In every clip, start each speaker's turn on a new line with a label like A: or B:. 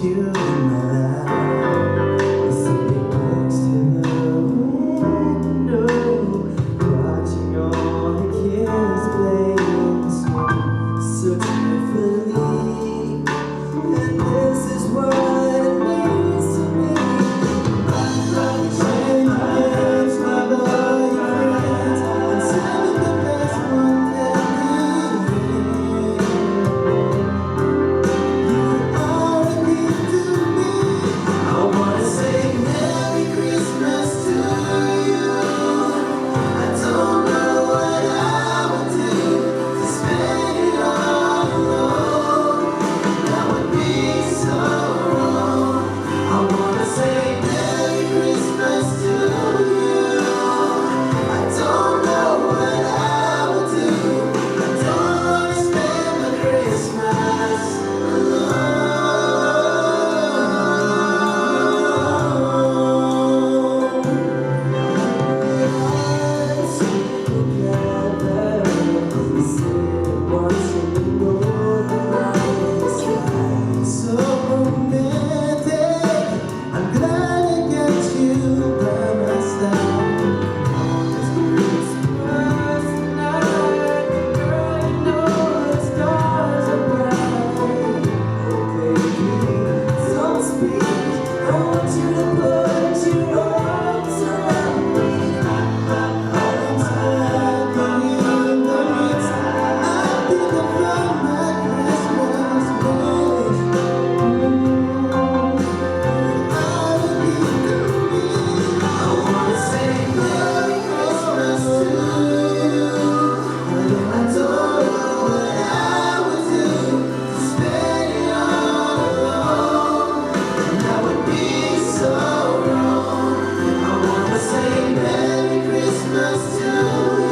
A: you in my life. You sit next to the window, watching all the kids play in the snow, so cheerfully. And this is what it means to me. Like shaking hands, love all your friends, and saving the best one can be. You are a gift to me. I wanna say Merry Christmas to you. I don't know what I would do to spend it all alone. That would be so wrong. I wanna say Merry Christmas to you. I don't know what I would do. I don't wanna spend my Christmas alone. Together, we sit watching the moonlight sky. So romantic. I'm glad I get you by my side. It's Christmas night, girl, you know the stars are bright. Oh baby, so sweet. I want you to put your arms around me. Arms wrapping in the mist. I think I found my Christmas wish. I wanna say Merry Christmas to you. I don't know what I would do to spend it all alone. And that would be so wrong. I wanna say Merry Christmas to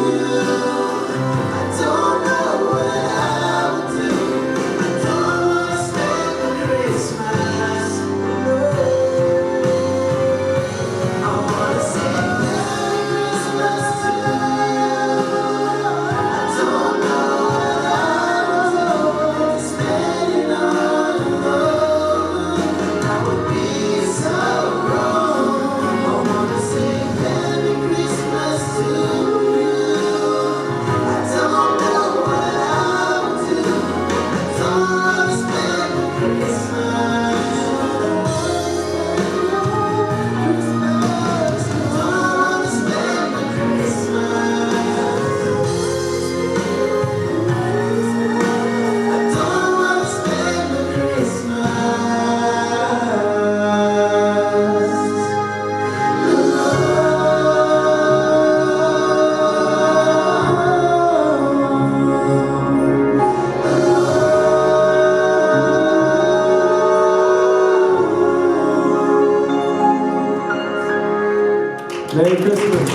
A: you. I don't know what I would do. I don't wanna spend my Christmas alone. I wanna say Merry Christmas to you. I don't know what I would do to spend it all alone. That would be so wrong. I wanna say Merry Christmas to you. I don't know what I would do. I don't wanna spend my Christmas. Merry Christmas.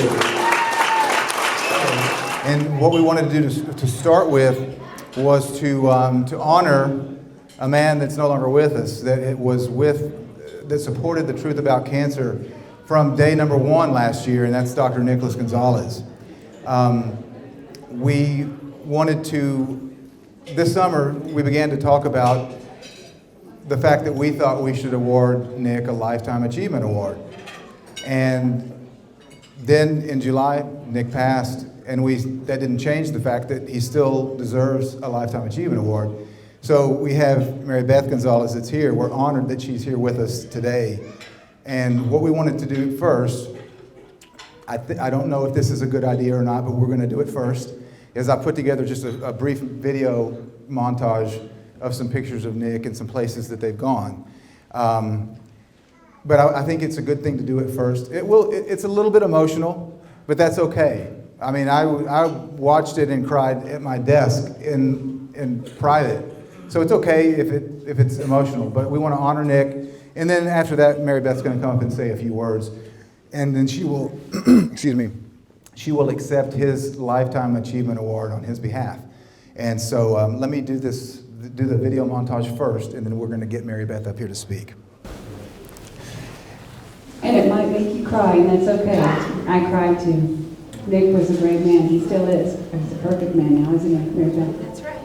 B: And what we wanted to do to start with was to honor a man that's no longer with us, that supported the truth about cancer from day number 1 last year, and that's Dr. Nicholas Gonzalez. We wanted to, this summer, we began to talk about the fact that we thought we should award Nick a Lifetime Achievement Award. And then in July, Nick passed, and that didn't change the fact that he still deserves a Lifetime Achievement Award. So we have Mary Beth Gonzalez that's here. We're honored that she's here with us today. And what we wanted to do first, I don't know if this is a good idea or not, but we're going to do it first, is I put together just a brief video montage of some pictures of Nick and some places that they've gone. But I think it's a good thing to do it first. It's a little bit emotional, but that's okay. I mean, I watched it and cried at my desk in private. So it's okay if it's emotional, but we want to honor Nick. And then after that, Mary Beth's going to come up and say a few words. And then she will, excuse me, she will accept his Lifetime Achievement Award on his behalf. And so let me do the video montage first, and then we're going to get Mary Beth up here to speak.
C: And it might make you cry, and that's okay. I cried too. Nick was a great man. He still is. He's a perfect man now, isn't he, Mary Beth?
D: That's right.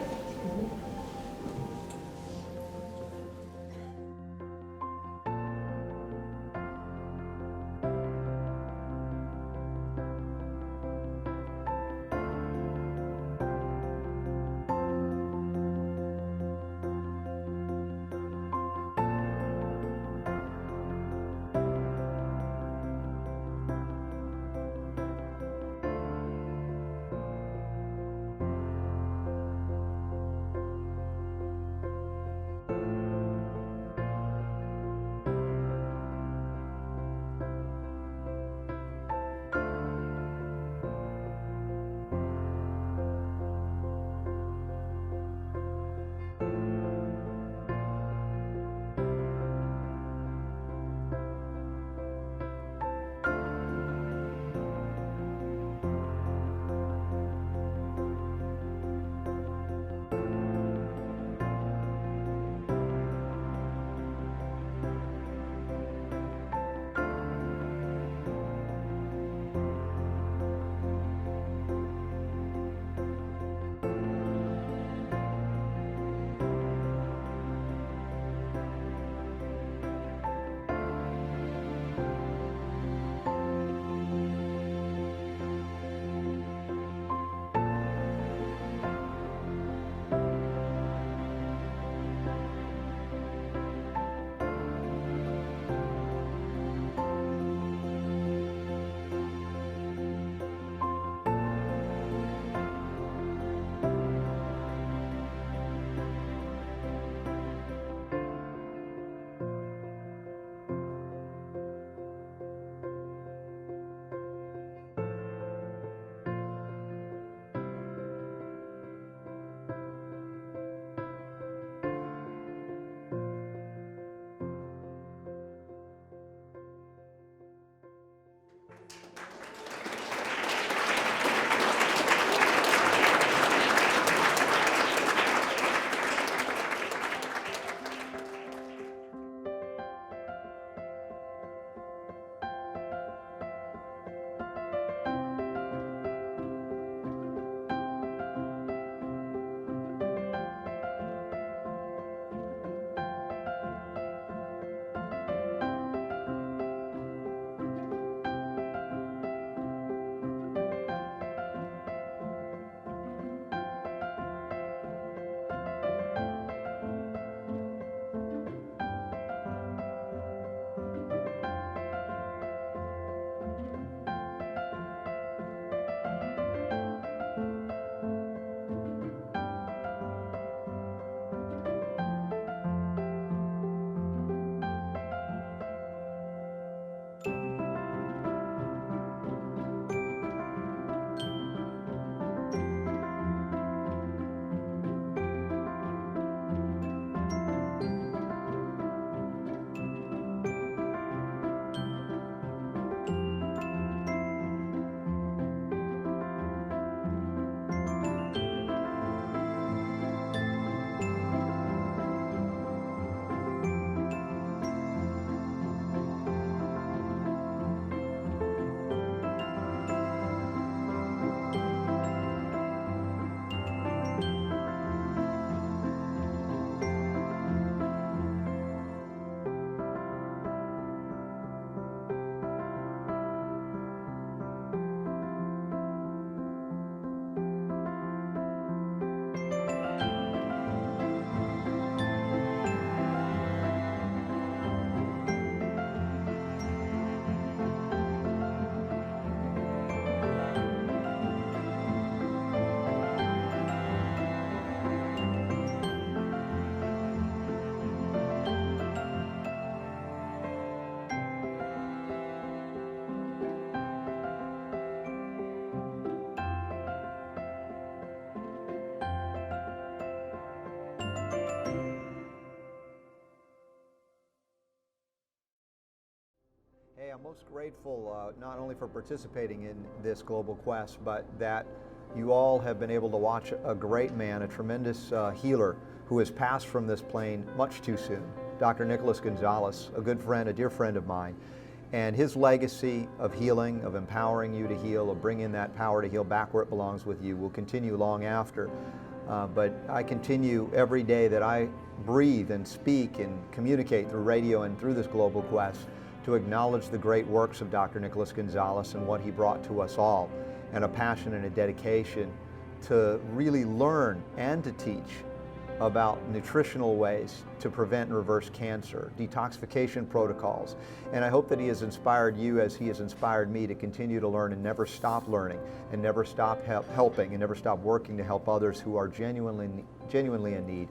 D: most grateful not only for participating in this global quest, but that you all have been able to watch a great man, a tremendous healer who has passed from this plane much too soon. Dr. Nicholas Gonzalez, a good friend, a dear friend of mine, and his legacy of healing, of empowering you to heal, of bringing that power to heal back where it belongs with you will continue long after. But I continue every day that I breathe and speak and communicate through radio and through this global quest to acknowledge the great works of Dr. Nicholas Gonzalez and what he brought to us all, and a passion and a dedication to really learn and to teach about nutritional ways to prevent and reverse cancer, detoxification protocols. And I hope that he has inspired you as he has inspired me to continue to learn and never stop learning and never stop helping and never stop working to help others who are genuinely in need.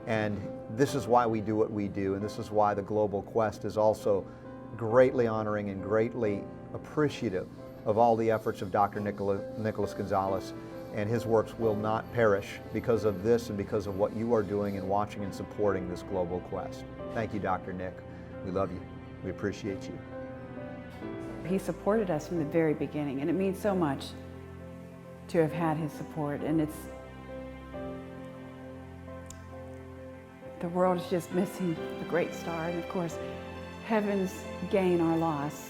D: And this is why we do what we do, and this is why the Global Quest is also greatly honoring and greatly appreciative of all the efforts of Dr. Nicholas Gonzalez, and his works will not perish because of this and because of what you are doing and watching and supporting this global quest. Thank you, Dr. Nick. We love you. We appreciate you.
E: He supported us from the very beginning, and it means so much to have had his support. And the world is just missing a great star, and of course, heaven's gain our loss.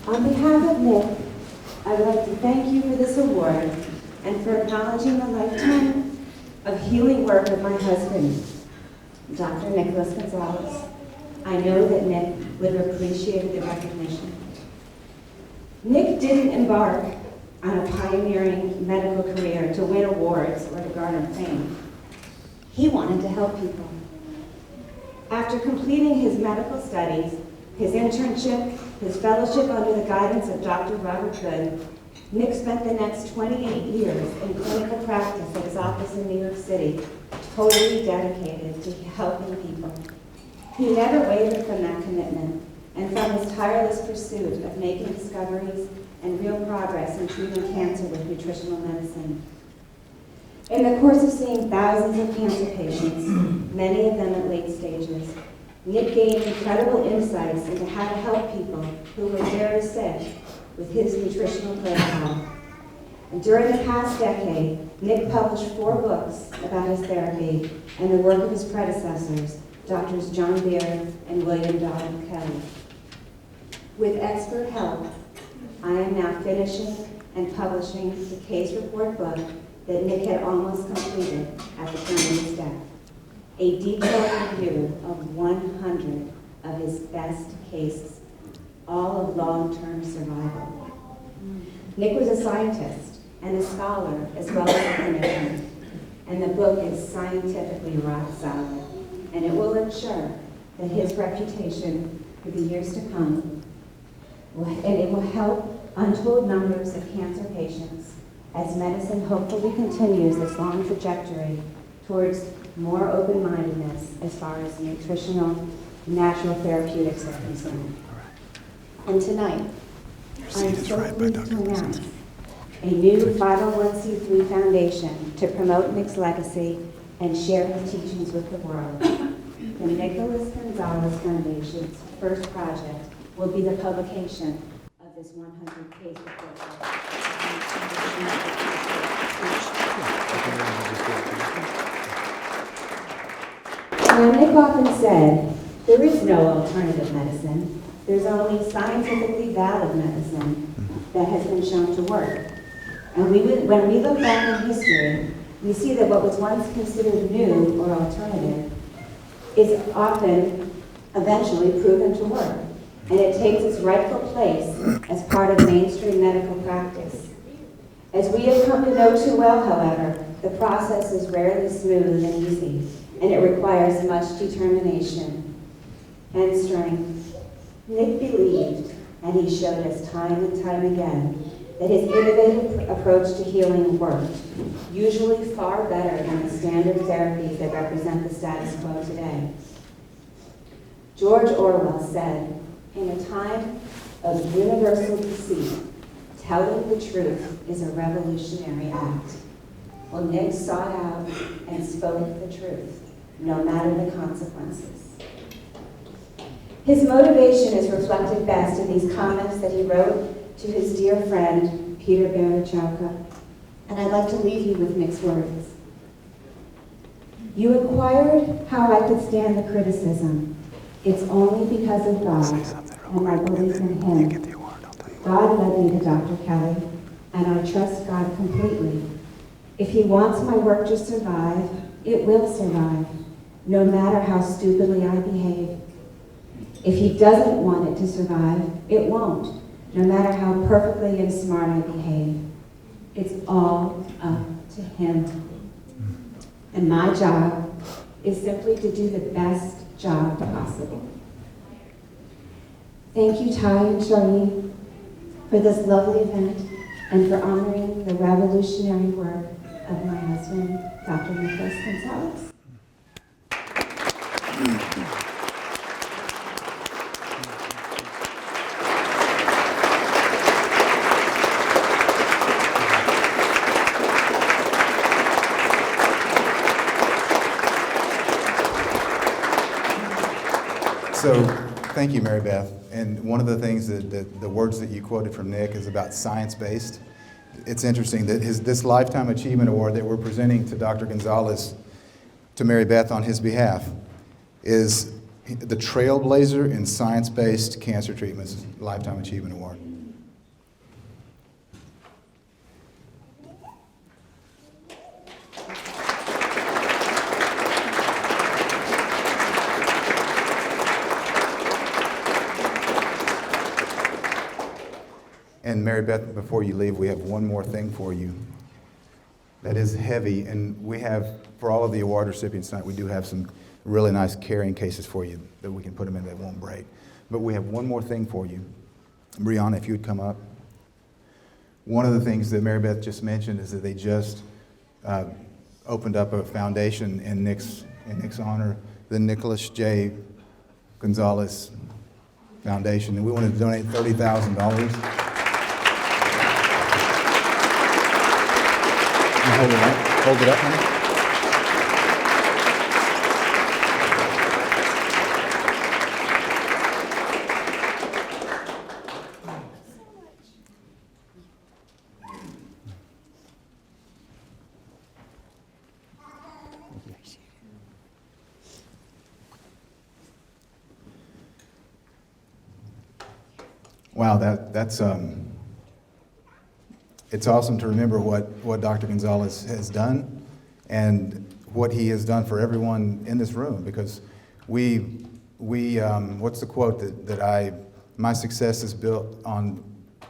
F: On behalf of Nick, I would like to thank you for this award and for acknowledging the lifetime of healing work of my husband, Dr. Nicholas Gonzalez. I know that Nick would have appreciated the recognition. Nick didn't embark on a pioneering medical career to win awards or to garner fame. He wanted to help people. After completing his medical studies, his internship, his fellowship under the guidance of Dr. Robert Good, Nick spent the next 28 years in clinical practice at his office in New York City, totally dedicated to helping people. He never wavered from that commitment and from his tireless pursuit of making discoveries and real progress in treating cancer with nutritional medicine. In the course of seeing thousands of cancer patients, many of them at late stages, Nick gained incredible insights into how to help people who were very sick with his nutritional protocol. And during the past decade, Nick published 4 books about his therapy and the work of his predecessors, Drs. John Beard and William Donald Kelly. With expert help, I am now finishing and publishing the case report book that Nick had almost completed at the time of his death. A detailed review of 100 of his best cases, all of long-term survival. Nick was a scientist and a scholar as well as a clinician, and the book is scientifically rock solid, and it will ensure that his reputation for the years to come, and it will help untold numbers of cancer patients as medicine hopefully continues this long trajectory towards more open-mindedness as far as nutritional, natural therapeutics are concerned. And tonight, I'm so pleased to announce a new 501c3 foundation to promote Nick's legacy and share his teachings with the world. The Nicholas Gonzalez Foundation's first project will be the publication of this 100 case report. Now, Nick often said, there is no alternative medicine. There's only scientifically valid medicine that has been shown to work. And when we look back in history, we see that what was once considered new or alternative is often eventually proven to work. and it takes its rightful place as part of mainstream medical practice. As we have come to know too well, however, the process is rarely smooth and easy, and it requires much determination and strength. Nick believed, and he showed us time and time again, that his innovative approach to healing worked, usually far better than the standard therapies that represent the status quo today. George Orwell said, "In a time of universal deceit, telling the truth is a revolutionary act." Well, Nick sought out and spoke the truth, no matter the consequences. His motivation is reflected best in these comments that he wrote to his dear friend, Peter Barachowka. And I'd like to leave you with Nick's words. "You inquired how I could stand the criticism. It's only because of God and my belief in Him. God led me to Dr. Kelly, and I trust God completely. If He wants my work to survive, it will survive, no matter how stupidly I behave. If He doesn't want it to survive, it won't, no matter how perfectly and smart I behave. It's all up to Him. And my job is simply to do the best job possible." Thank you, Ty and Charlene, for this lovely event and for honoring the revolutionary work of my husband, Dr. Nicholas Gonzalez.
B: So, thank you, Mary Beth. And one of the things that the words that you quoted from Nick is about science-based. It's interesting that this Lifetime Achievement Award that we're presenting to Dr. Gonzalez, to Mary Beth on his behalf, is the Trailblazer in Science-Based Cancer Treatments Lifetime Achievement Award. And Mary Beth, before you leave, we have one more thing for you that is heavy. And we have, for all of the award recipients tonight, we do have some really nice carrying cases for you that we can put them in that won't break. But we have one more thing for you. Brianna, if you would come up. One of the things that Mary Beth just mentioned is that they just opened up a foundation in Nick's honor, the Nicholas J. Gonzalez Foundation. And we want to donate $30,000. Hold it up. Hold it up, honey. Wow, that's it's awesome to remember what Dr. Gonzalez has done and what he has done for everyone in this room, because we what's the quote my success is built on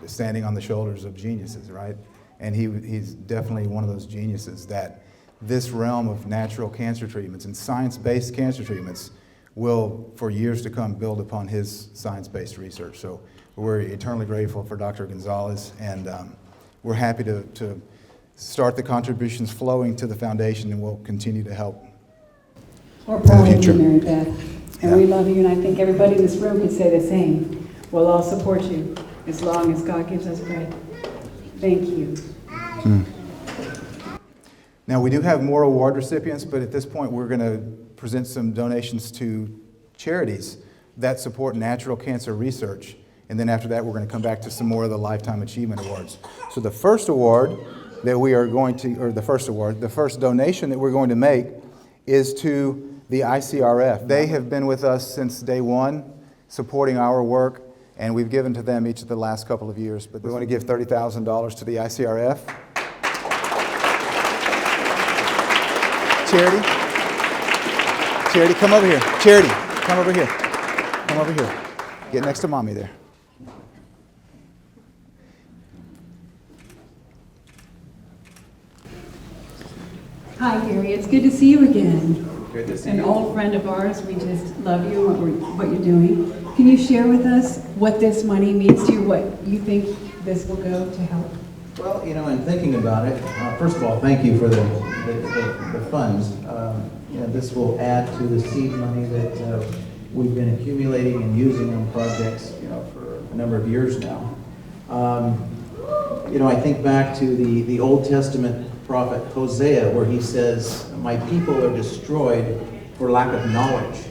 B: standing on the shoulders of geniuses, right? And he's definitely one of those geniuses that this realm of natural cancer treatments and science-based cancer treatments will, for years to come, build upon his science-based research. So we're eternally grateful for Dr. Gonzalez, and we're happy to start the contributions flowing to the foundation, and we'll continue to help.
C: We're proud of you, Mary Beth, and we love you, and I think everybody in this room could say the same. We'll all support you as long as God gives us breath. Thank you.
B: Now, we do have more award recipients, but at this point, we're going to present some donations to charities that support natural cancer research. And then after that, we're going to come back to some more of the Lifetime Achievement Awards. So the first award that we are going to, or the first donation that we're going to make is to the ICRF. They have been with us since day one, supporting our work, and we've given to them each of the last couple of years. But we want to give $30,000 to the ICRF. Charity, come over here. Charity, come over here. Come over here. Get next to mommy there.
C: Hi, Gary. It's good to see you again.
G: Good to see
C: An
G: you.
C: old friend of ours. We just love you and what you're doing. Can you share with us what this money means to you, what you think this will go to help?
G: Well, in thinking about it, first of all, thank you for the funds. This will add to the seed money that we've been accumulating and using on projects, for a number of years now. I think back to the Old Testament prophet Hosea, where he says, "My people are destroyed for lack of knowledge."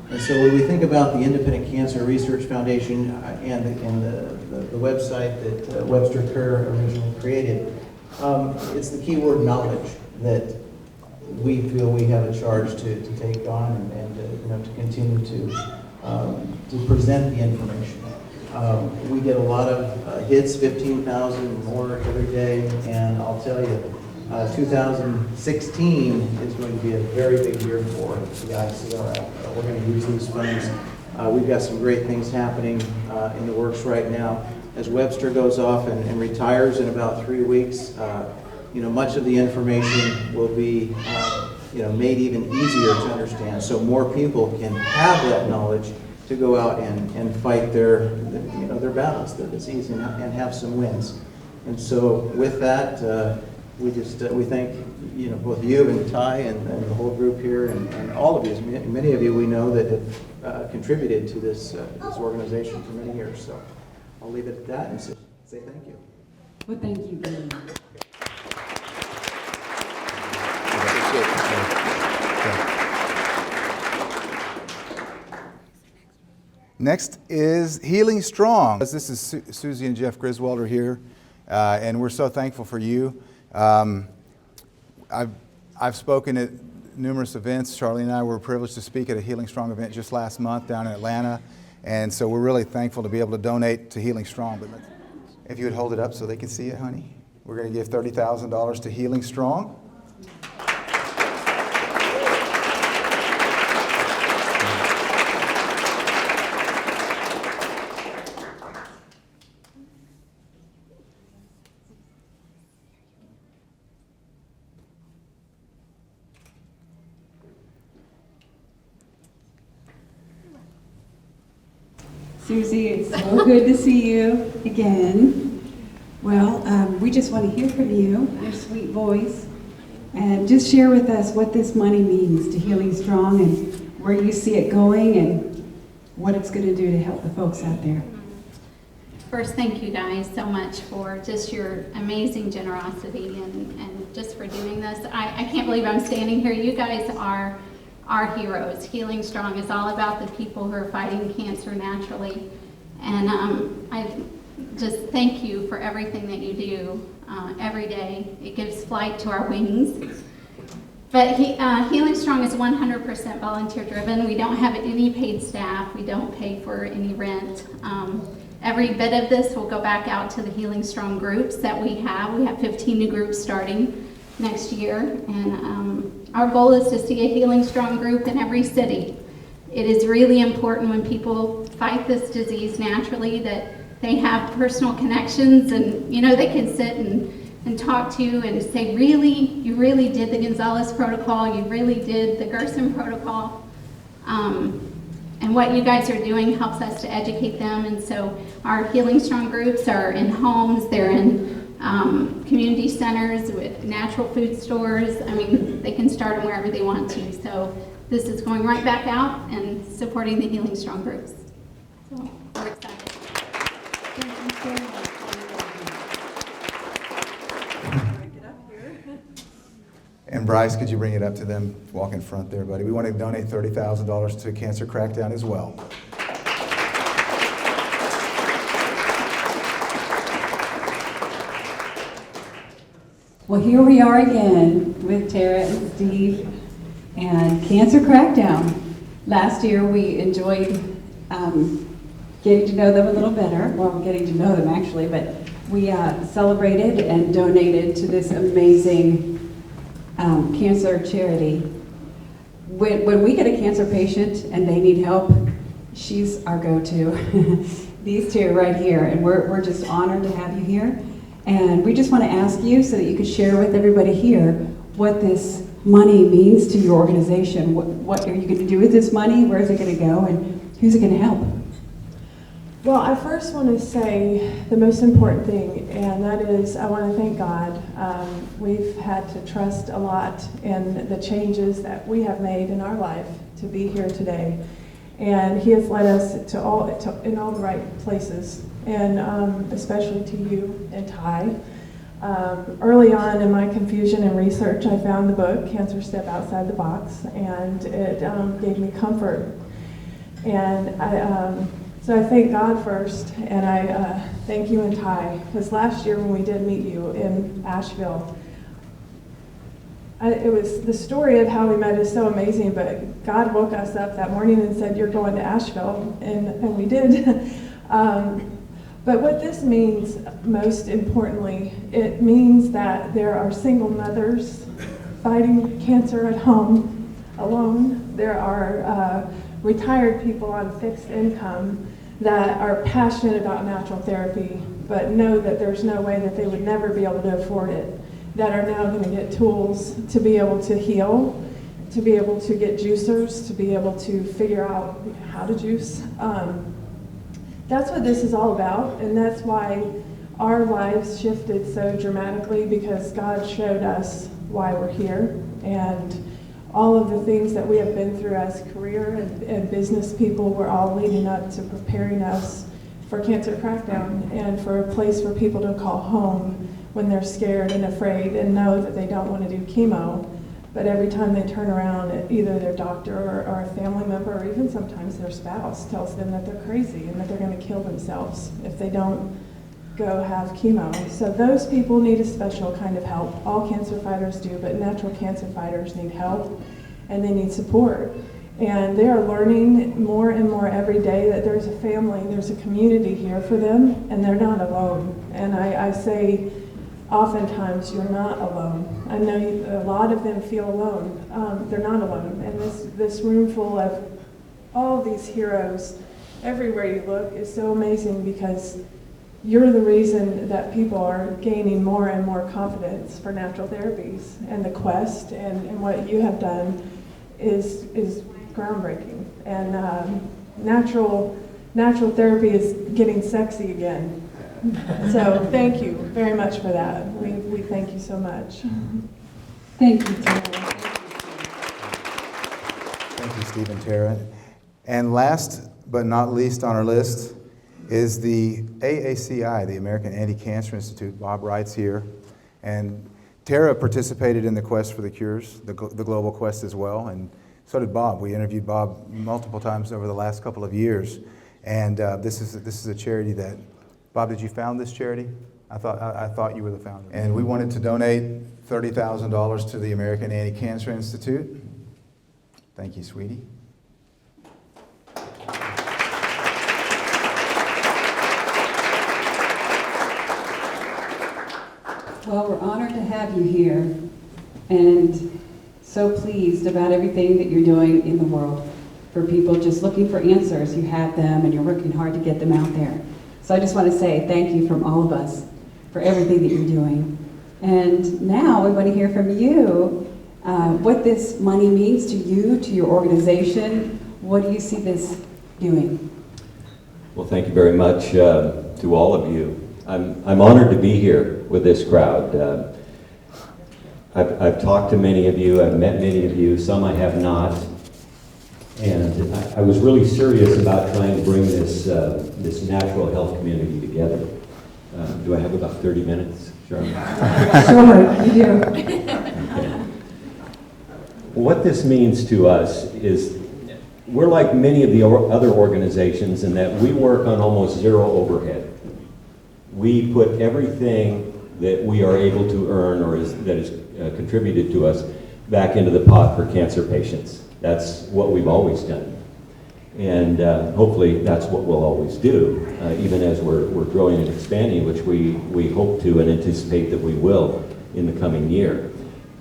G: And so when we think about the Independent Cancer Research Foundation and the website that Webster Kerr originally created, it's the key word knowledge that we feel we have a charge to take on and to continue to present the information. We get a lot of hits, 15,000 more every day, and I'll tell you, 2016 is going to be a very big year for the ICRF. We're going to use these funds. We've got some great things happening in the works right now. As Webster goes off and retires in about 3 weeks, much of the information will be made even easier to understand, so more people can have that knowledge to go out and fight their battles, their disease, and have some wins. And so with that, we thank both you and Ty and the whole group here and all of you. Many of you we know that have contributed to this organization for many years. So I'll leave it at that and say thank you.
C: Well, thank you, Gary.
B: Next is Healing Strong. This is Susie and Jeff Griswold are here, and we're so thankful for you. I've spoken at numerous events. Charlie and I were privileged to speak at a Healing Strong event just last month down in Atlanta, and so we're really thankful to be able to donate to Healing Strong. But if you would hold it up so they can see it, honey. We're going to give $30,000 to Healing Strong.
C: Susie, it's so good to see you again. Well, we just want to hear from you, your sweet voice, and just share with us what this money means to Healing Strong and where you see it going and what it's going to do to help the folks out there.
H: First, thank you guys so much for just your amazing generosity and just for doing this. I can't believe I'm standing here. You guys are our heroes. Healing Strong is all about the people who are fighting cancer naturally. And I just thank you for everything that you do every day. It gives flight to our wings. But Healing Strong is 100% volunteer driven. We don't have any paid staff. We don't pay for any rent. Every bit of this will go back out to the Healing Strong groups that we have. We have 15 new groups starting next year. And our goal is to see a Healing Strong group in every city. It is really important when people fight this disease naturally that they have personal connections and, they can sit and talk to you and say, really, you really did the Gonzalez protocol, you really did the Gerson protocol. And what you guys are doing helps us to educate them. And so our Healing Strong groups are in homes, they're in community centers with natural food stores. I mean, they can start them wherever they want to. So this is going right back out and supporting the Healing Strong groups. So we're excited.
B: And Bryce, could you bring it up to them? Walk in front there, buddy. We want to donate $30,000 to Cancer Crackdown as well.
C: Well, here we are again with Tara and Steve and Cancer Crackdown. Last year we enjoyed getting to know them a little better. Well, getting to know them actually, but we celebrated and donated to this amazing cancer charity. When we get a cancer patient and they need help, she's our go-to. These two right here, and we're just honored to have you here. And we just want to ask you so that you could share with everybody here what this money means to your organization. What are you going to do with this money? Where is it going to go? And who's it going to help?
I: Well, I first want to say the most important thing, and that is I want to thank God. We've had to trust a lot in the changes that we have made in our life to be here today. And He has led us in all the right places, and especially to you and Ty. Early on in my confusion and research, I found the book, Cancer Step Outside the Box, and it gave me comfort. And so I thank God first, and I thank you and Ty, because last year when we did meet you in Asheville, it was the story of how we met is so amazing, but God woke us up that morning and said, you're going to Asheville, and we did. But what this means, most importantly, it means that there are single mothers fighting cancer at home alone. There are retired people on fixed income that are passionate about natural therapy, but know that there's no way that they would never be able to afford it, that are now going to get tools to be able to heal, to be able to get juicers, to be able to figure out how to juice. That's what this is all about, and that's why our lives shifted so dramatically, because God showed us why we're here, and all of the things that we have been through as career and business people were all leading up to preparing us for Cancer Crackdown and for a place for people to call home when they're scared and afraid and know that they don't want to do chemo. But every time they turn around, either their doctor or a family member or even sometimes their spouse tells them that they're crazy and that they're going to kill themselves if they don't go have chemo. So those people need a special kind of help. All cancer fighters do, but natural cancer fighters need help and they need support. And they are learning more and more every day that there's a family, there's a community here for them, and they're not alone. And I say, oftentimes you're not alone. I know a lot of them feel alone. They're not alone. And this room full of all these heroes, everywhere you look, is so amazing, because you're the reason that people are gaining more and more confidence for natural therapies. And the quest and what you have done is groundbreaking. And natural therapy is getting sexy again. So thank you very much for that. We thank you so much.
C: Thank you, Tara.
B: Thank you, Steve and Tara. And last but not least on our list is the AACI, the American Anti-Cancer Institute. Bob Wright's here. And Tara participated in the quest for the cures, the global quest as well, and so did Bob. We interviewed Bob multiple times over the last couple of years. And this is a charity that, Bob, did you found this charity? I thought you were the founder. And we wanted to donate $30,000 to the American Anti-Cancer Institute. Thank you, sweetie.
C: Well, we're honored to have you here, and so pleased about everything that you're doing in the world. For people just looking for answers, you have them, and you're working hard to get them out there. So I just want to say thank you from all of us for everything that you're doing. And now we want to hear from you what this money means to you, to your organization. What do you see this doing?
J: Well, thank you very much to all of you. I'm honored to be here with this crowd. I've talked to many of you, I've met many of you, some I have not. And I was really serious about trying to bring this natural health community together. Do I have about 30 minutes, Charlotte?
C: Sure, you do.
J: Okay. What this means to us is we're like many of the other organizations in that we work on almost zero overhead. We put everything that we are able to earn or that is contributed to us back into the pot for cancer patients. That's what we've always done. And hopefully that's what we'll always do, even as we're growing and expanding, which we hope to and anticipate that we will in the coming year.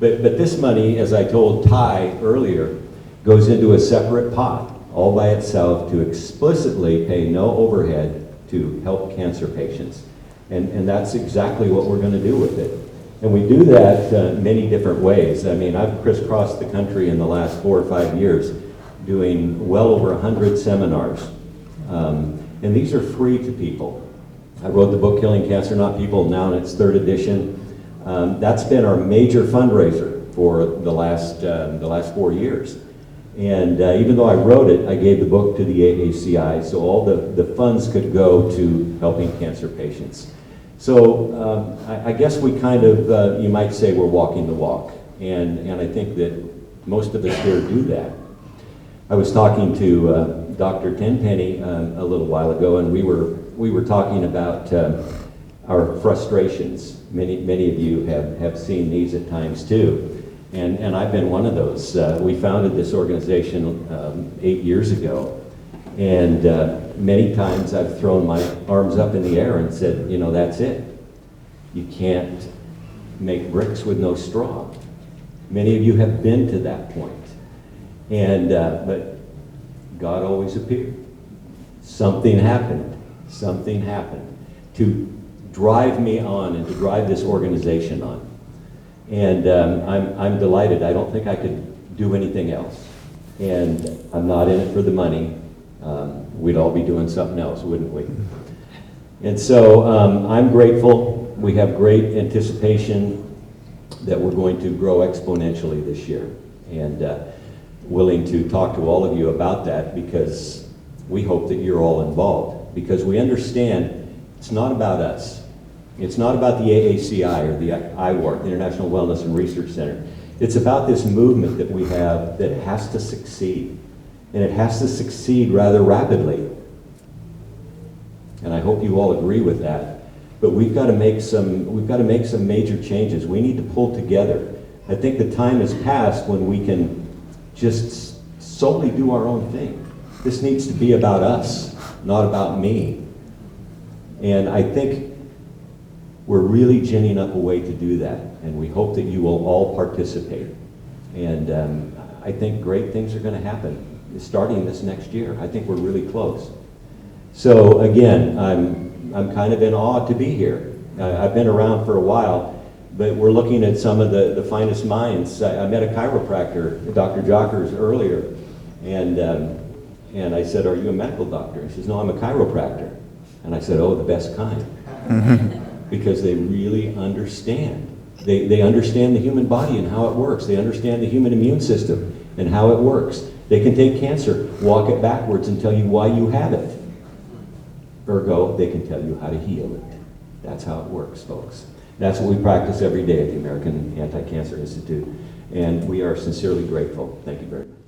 J: But this money, as I told Ty earlier, goes into a separate pot. all by itself to explicitly pay no overhead to help cancer patients. And that's exactly what we're going to do with it. And we do that many different ways. I mean, I've crisscrossed the country in the last 4 or 5 years doing well over 100 seminars. And these are free to people. I wrote the book, Killing Cancer Not People, now in its 3rd edition. That's been our major fundraiser for the last 4 years. And even though I wrote it, I gave the book to the AACI, so all the funds could go to helping cancer patients. So I guess we kind of, you might say we're walking the walk. And I think that most of us here do that. I was talking to Dr. Tenpenny a little while ago, and we were talking about our frustrations. Many of you have seen these at times too. And I've been one of those. We founded this organization 8 years ago, and many times I've thrown my arms up in the air and said, you know, that's it. You can't make bricks with no straw. Many of you have been to that point. And, but God always appeared. Something happened to drive me on and to drive this organization on. And I'm delighted. I don't think I could do anything else. And I'm not in it for the money. We'd all be doing something else, wouldn't we? And so I'm grateful. We have great anticipation that we're going to grow exponentially this year. And willing to talk to all of you about that, because we hope that you're all involved. Because we understand it's not about us. It's not about the AACI or the IWARC, the International Wellness and Research Center. It's about this movement that we have that has to succeed. And it has to succeed rather rapidly. And I hope you all agree with that. But we've got to make some major changes. We need to pull together. I think the time has passed when we can just solely do our own thing. This needs to be about us, not about me. And I think we're really ginning up a way to do that, and we hope that you will all participate. And I think great things are going to happen starting this next year. I think we're really close. So again, I'm kind of in awe to be here. I've been around for a while, but we're looking at some of the finest minds. I met a chiropractor, Dr. Jockers, earlier, and I said, "Are you a medical doctor?" He says, "No, I'm a chiropractor." And I said, "Oh, the best kind." Because they really understand. They understand the human body and how it works. They understand the human immune system and how it works. They can take cancer, walk it backwards, and tell you why you have it. Ergo, they can tell you how to heal it. That's how it works, folks. That's what we practice every day at the American Anti-Cancer Institute. And we are sincerely grateful. Thank you very much.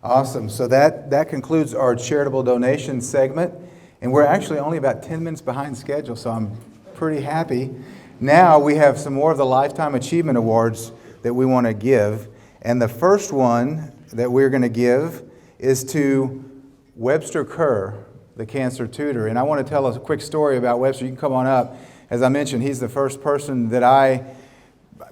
B: Awesome. So that concludes our charitable donation segment. And we're actually only about 10 minutes behind schedule, so I'm pretty happy. Now we have some more of the Lifetime Achievement Awards that we want to give. And the first one that we're going to give is to Webster Kerr, the cancer tutor. And I want to tell a quick story about Webster. You can come on up. As I mentioned, he's the first person that I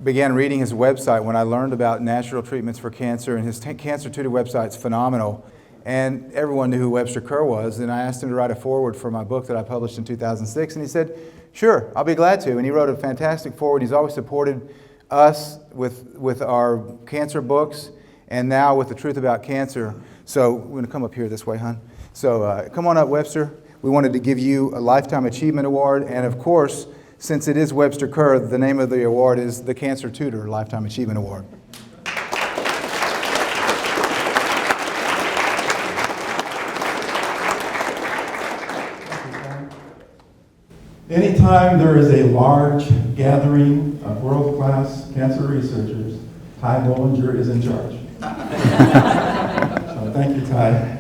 B: began reading his website when I learned about natural treatments for cancer, and his cancer tutor website's phenomenal. And everyone knew who Webster Kerr was, and I asked him to write a foreword for my book that I published in 2006, and he said, "Sure, I'll be glad to." And he wrote a fantastic foreword. He's always supported us with our cancer books, and now with The Truth About Cancer. So we're going to come up here this way, hon. So come on up, Webster. We wanted to give you a Lifetime Achievement Award, and of course, since it is Webster Kerr, the name of the award is the Cancer Tutor Lifetime Achievement Award.
K: Anytime there is a large gathering of world-class cancer researchers, Ty Bollinger is in charge. So thank you, Ty.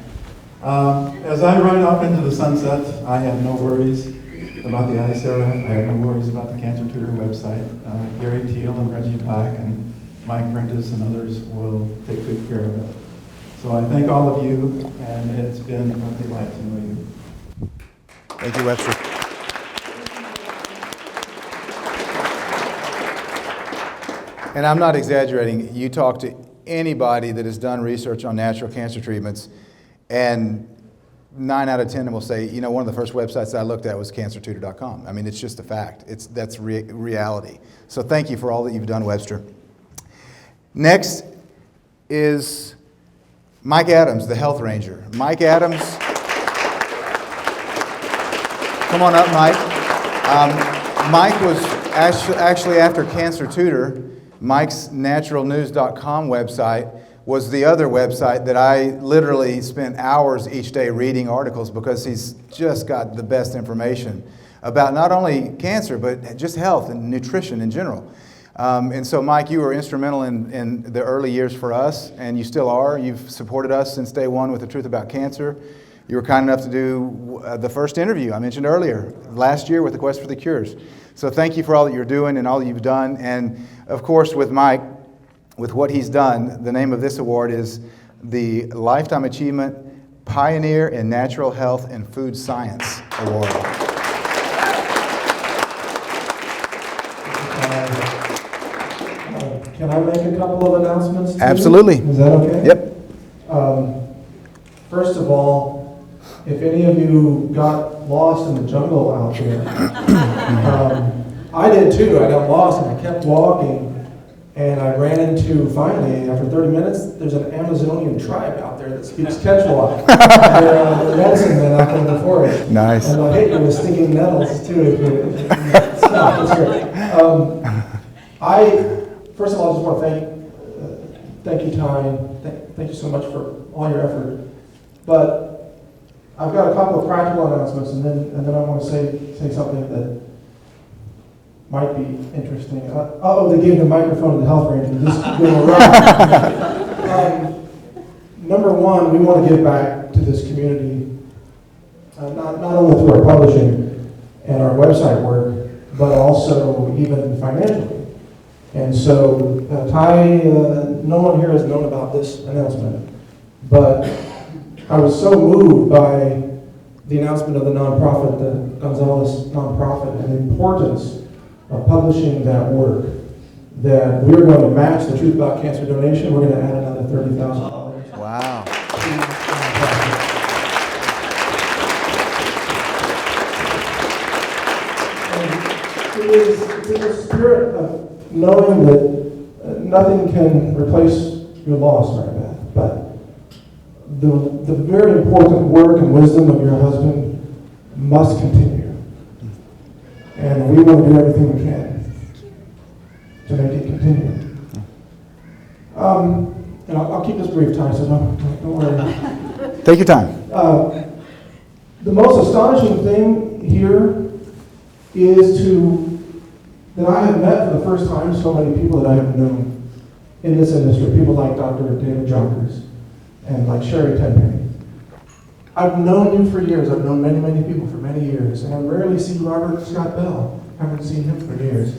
K: As I run off into the sunset, I have no worries about the ICERA. I have no worries about the Cancer Tutor website. Gary Teal and Reggie Black and Mike Prentice and others will take good care of it. So I thank all of you, and it's been a delight to know you.
B: Thank you, Webster. and I'm not exaggerating, you talk to anybody that has done research on natural cancer treatments, and 9 out of 10 will say, you know, one of the first websites I looked at was cancertutor.com. I mean, it's just a fact. That's reality. So thank you for all that you've done, Webster. Next is Mike Adams, the health ranger. Mike Adams. Come on up, Mike. Mike was actually after Cancer Tutor, Mike's naturalnews.com website was the other website that I literally spent hours each day reading articles, because he's just got the best information about not only cancer, but just health and nutrition in general. And so, Mike, you were instrumental in the early years for us, and you still are. You've supported us since day one with The Truth About Cancer. You were kind enough to do the first interview I mentioned earlier, last year with The Quest for the Cures. So thank you for all that you're doing and all that you've done. And, of course, with Mike, with what he's done, the name of this award is the Lifetime Achievement Pioneer in Natural Health and Food Science Award.
K: Can I make a couple of announcements too?
B: Absolutely.
K: Is that okay?
B: Yep.
K: First of all, if any of you got lost in the jungle out there, I did too. I got lost and I kept walking, and I ran into, finally, after 30 minutes, there's an Amazonian tribe out there that speaks Quechua. They're medicine men out there in the forest.
B: Nice.
K: And they'll hit you with stinging nettles too. It's great. First of all, I just want to thank you, Ty, and thank you so much for all your effort. But I've got a couple of practical announcements, and then I want to say something that might be interesting. They gave the microphone to the health ranger. This is going around. Number one, we want to give back to this community, not only through our publishing and our website work, but also even financially. And so, Ty, no one here has known about this announcement, but I was so moved by the announcement of the nonprofit, the Gonzalez nonprofit, and the importance of publishing that work, that we're going to match the Truth About Cancer donation. We're going to add another $30,000.
B: Wow.
K: It's in the spirit of knowing that nothing can replace your loss, right, Beth? But the very important work and wisdom of your husband must continue. And we want to do everything we can to make it continue. And I'll keep this brief, Ty, so don't worry.
B: Take your time.
K: The most astonishing thing here is that I have met for the first time so many people that I have known in this industry, people like Dr. David Jonkers and like Sherry Tenpenny. I've known you for years. I've known many, many people for many years, and I rarely see Robert Scott Bell. I haven't seen him for years.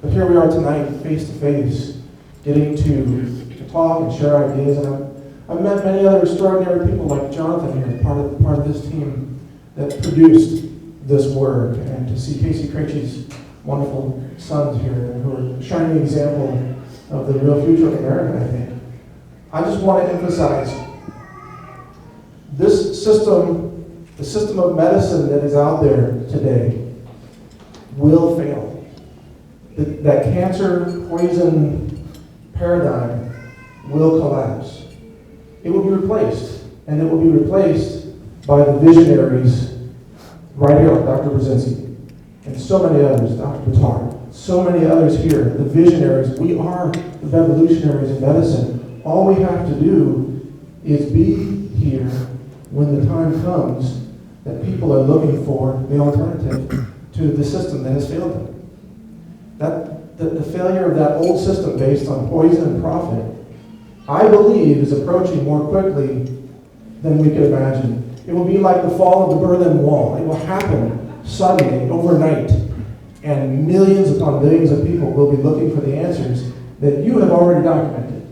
K: But here we are tonight, face to face, getting to talk and share ideas. And I've met many other extraordinary people like Jonathan here, part of this team that produced this work, and to see Casey Krejci's wonderful sons here who are a shining example of the real future of America, I think. I just want to emphasize this system, the system of medicine that is out there today, will fail. That cancer poison paradigm will collapse. It will be replaced, and it will be replaced by the visionaries right here, like Dr. Brzezinski, and so many others, Dr. Batar, so many others here, the visionaries. We are the revolutionaries in medicine. All we have to do is be here when the time comes that people are looking for the alternative to the system that has failed them. The failure of that old system based on poison and profit, I believe, is approaching more quickly than we could imagine. It will be like the fall of the Berlin Wall. It will happen suddenly, overnight, and millions upon millions of people will be looking for the answers that you have already documented,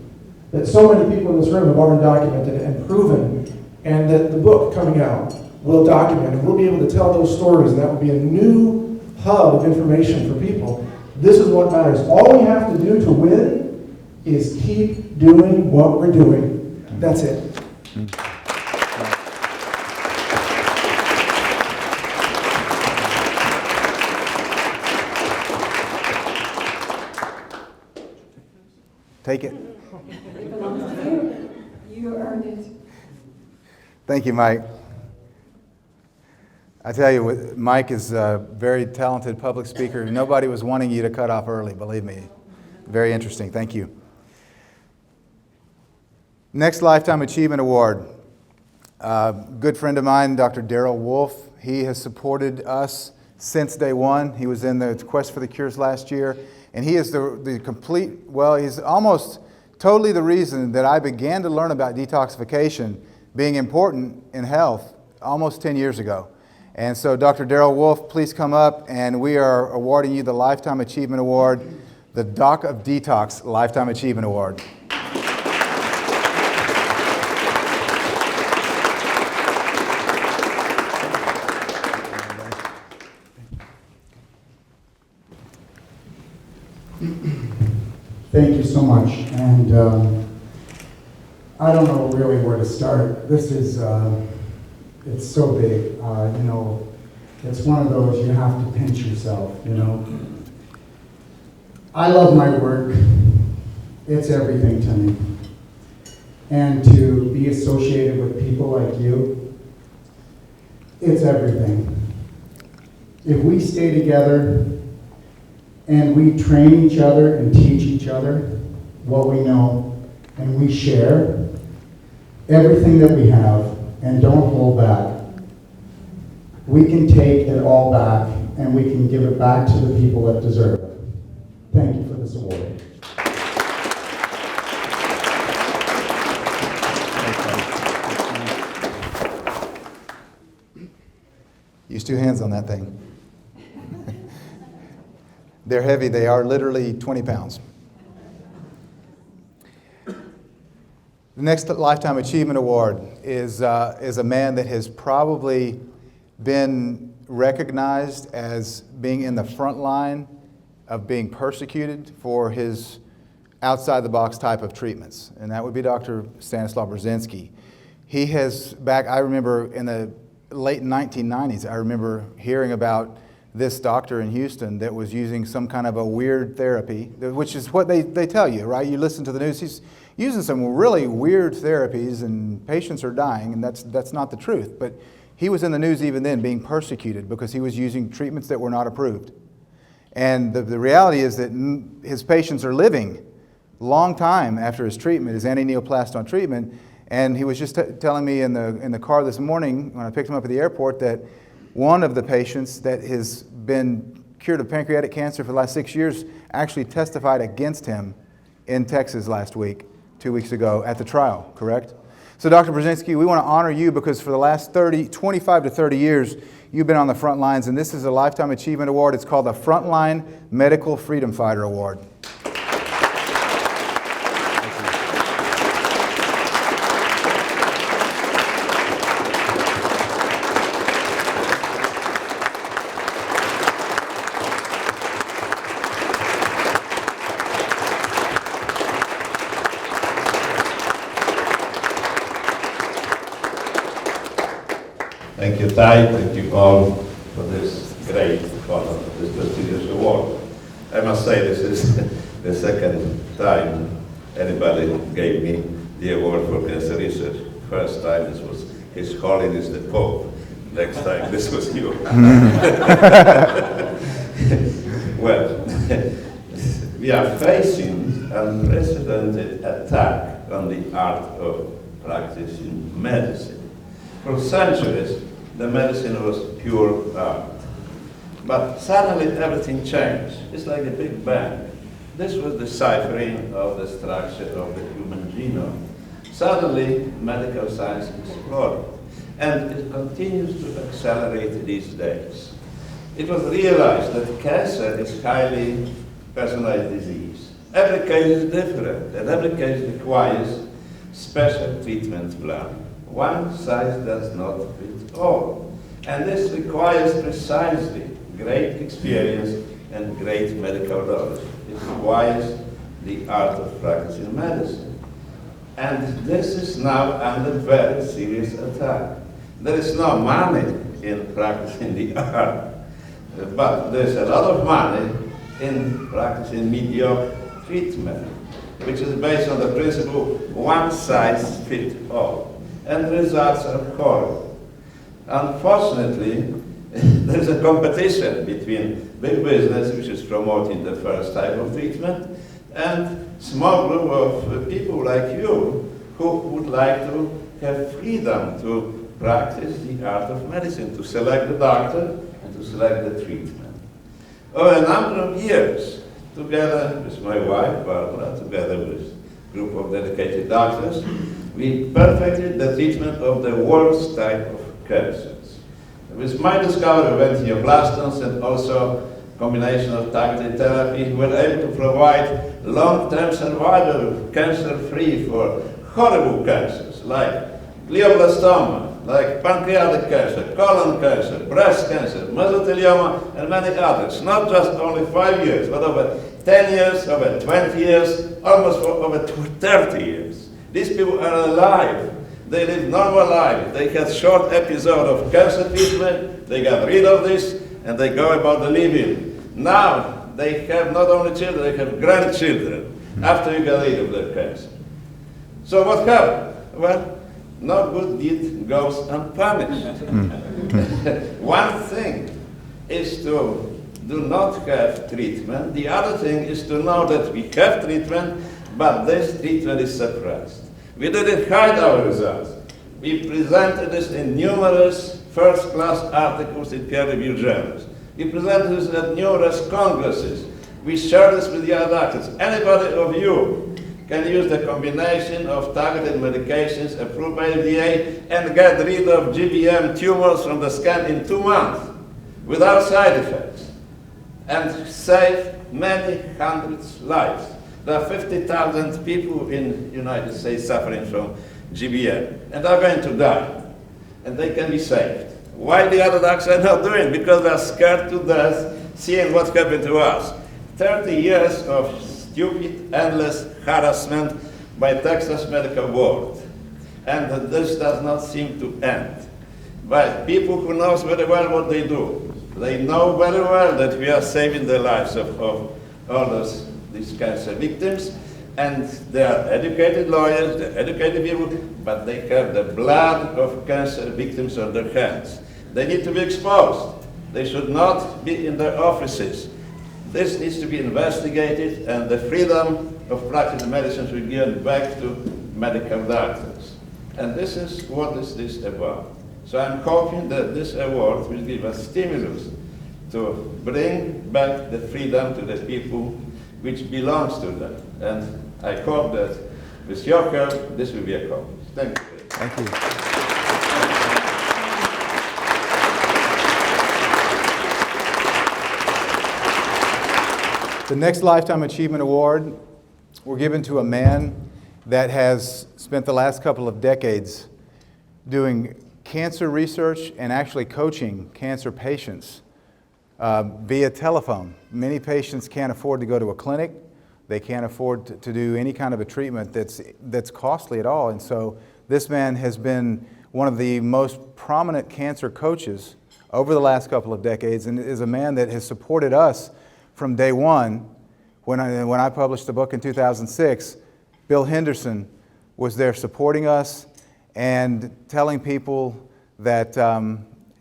K: that so many people in this room have already documented and proven, and that the book coming out will document, and we'll be able to tell those stories, and that will be a new hub of information for people. This is what matters. All we have to do to win
L: is keep doing what we're doing. That's it.
B: Take it.
C: It belongs to you. You earned it.
B: Thank you, Mike. I tell you, Mike is a very talented public speaker. Nobody was wanting you to cut off early, believe me. Very interesting. Thank you. Next Lifetime Achievement Award. Good friend of mine, Dr. Darrell Wolf. He has supported us since day one. He was in the Quest for the Cures last year. And he is the complete, well, he's almost totally the reason that I began to learn about detoxification being important in health almost 10 years ago. And so Dr. Darrell Wolf, please come up, and we are awarding you the Lifetime Achievement Award, the Doc of Detox Lifetime Achievement Award.
L: Thank you so much. And I don't know really where to start. This is, it's so big. You know, it's one of those you have to pinch yourself, you know. I love my work. It's everything to me. And to be associated with people like you, it's everything. If we stay together and we train each other and teach each other what we know, and we share everything that we have and don't hold back, we can take it all back and we can give it back to the people that deserve it. Thank you for this award.
B: Use two hands on that thing. They're heavy. They are literally 20 pounds. The next Lifetime Achievement Award is a man that has probably been recognized as being in the front line of being persecuted for his outside-the-box type of treatments, and that would be Dr. Stanislaw Brzezinski. He has, I remember in the late 1990s, I remember hearing about this doctor in Houston that was using some kind of a weird therapy, which is what they tell you, right? You listen to the news, he's using some really weird therapies and patients are dying, and that's not the truth. But he was in the news even then being persecuted because he was using treatments that were not approved. And the reality is that his patients are living long time after his treatment, his anti-neoplaston treatment. And he was just telling me in the car this morning when I picked him up at the airport that one of the patients that has been cured of pancreatic cancer for the last 6 years actually testified against him in Texas last week, 2 weeks ago, at the trial, correct? So Dr. Brzezinski, we want to honor you because for the last 25 to 30 years, you've been on the front lines, and this is a Lifetime Achievement Award. It's called the Frontline Medical Freedom Fighter Award.
M: Thank you, Ty. Thank you all for this great honor, this prestigious award. I must say this is the second time anybody gave me the award for cancer research. First time this was His Holiness the Pope. Next time this was you. Well, we are facing unprecedented attack on the art of practicing medicine. For centuries, the medicine was pure art. But suddenly everything changed. It's like a big bang. This was the ciphering of the structure of the human genome. Suddenly, medical science exploded, and it continues to accelerate these days. It was realized that cancer is highly personalized disease. Every case is different, and every case requires special treatment plan. One size does not fit all. And this requires precisely great experience and great medical knowledge. It requires the art of practicing medicine. And this is now under very serious attack. There is no money in practicing the art, but there's a lot of money in practicing mediocre treatment, which is based on the principle one size fits all. And the results are horrible. Unfortunately, there's a competition between big business, which is promoting the first type of treatment, and small group of people like you who would like to have freedom to practice the art of medicine, to select the doctor and to select the treatment. Over a number of years, together with my wife, Barbara, together with a group of dedicated doctors, we perfected the treatment of the worst type of cancers. With my discovery of angioblastomas and also combination of targeted therapy, we were able to provide long-term survival, cancer-free for horrible cancers like glioblastoma, like pancreatic cancer, colon cancer, breast cancer, mesothelioma, and many others. Not just only 5 years, but over 10 years, over 20 years, almost for over 30 years. These people are alive. They live normal life. They had short episode of cancer treatment, they got rid of this, and they go about the living. Now, they have not only children, they have grandchildren after you get rid of their cancer. So what happened? Well, no good deed goes unpunished. One thing is to do not have treatment. The other thing is to know that we have treatment, but this treatment is suppressed. We didn't hide our results. We presented this in numerous first-class articles in peer-reviewed journals. We presented this at numerous congresses. We shared this with the other doctors. Anybody of you can use the combination of targeted medications approved by FDA and get rid of GBM tumors from the skin in 2 months without side effects and save many hundreds of lives. There are 50,000 people in the United States suffering from GBM, and they're going to die, and they can be saved. Why the other doctors are not doing? Because they're scared to death seeing what happened to us. 30 years of stupid, endless harassment by Texas Medical Board, and this does not seem to end. By people who know very well what they do. They know very well that we are saving the lives of all these cancer victims, and they are educated lawyers, they're educated people, but they have the blood of cancer victims on their hands. They need to be exposed. They should not be in their offices. This needs to be investigated, and the freedom of practice medicine should be given back to medical doctors. And this is what is this about. So I'm hoping that this award will give us stimulus to bring back the freedom to the people which belongs to them. And I hope that with your help, this will be accomplished. Thank you.
B: Thank you. The next Lifetime Achievement Award we're given to a man that has spent the last couple of decades doing cancer research and actually coaching cancer patients via telephone. Many patients can't afford to go to a clinic. They can't afford to do any kind of a treatment that's costly at all. And so this man has been one of the most prominent cancer coaches over the last couple of decades, and is a man that has supported us from day one. When I published the book in 2006, Bill Henderson was there supporting us and telling people that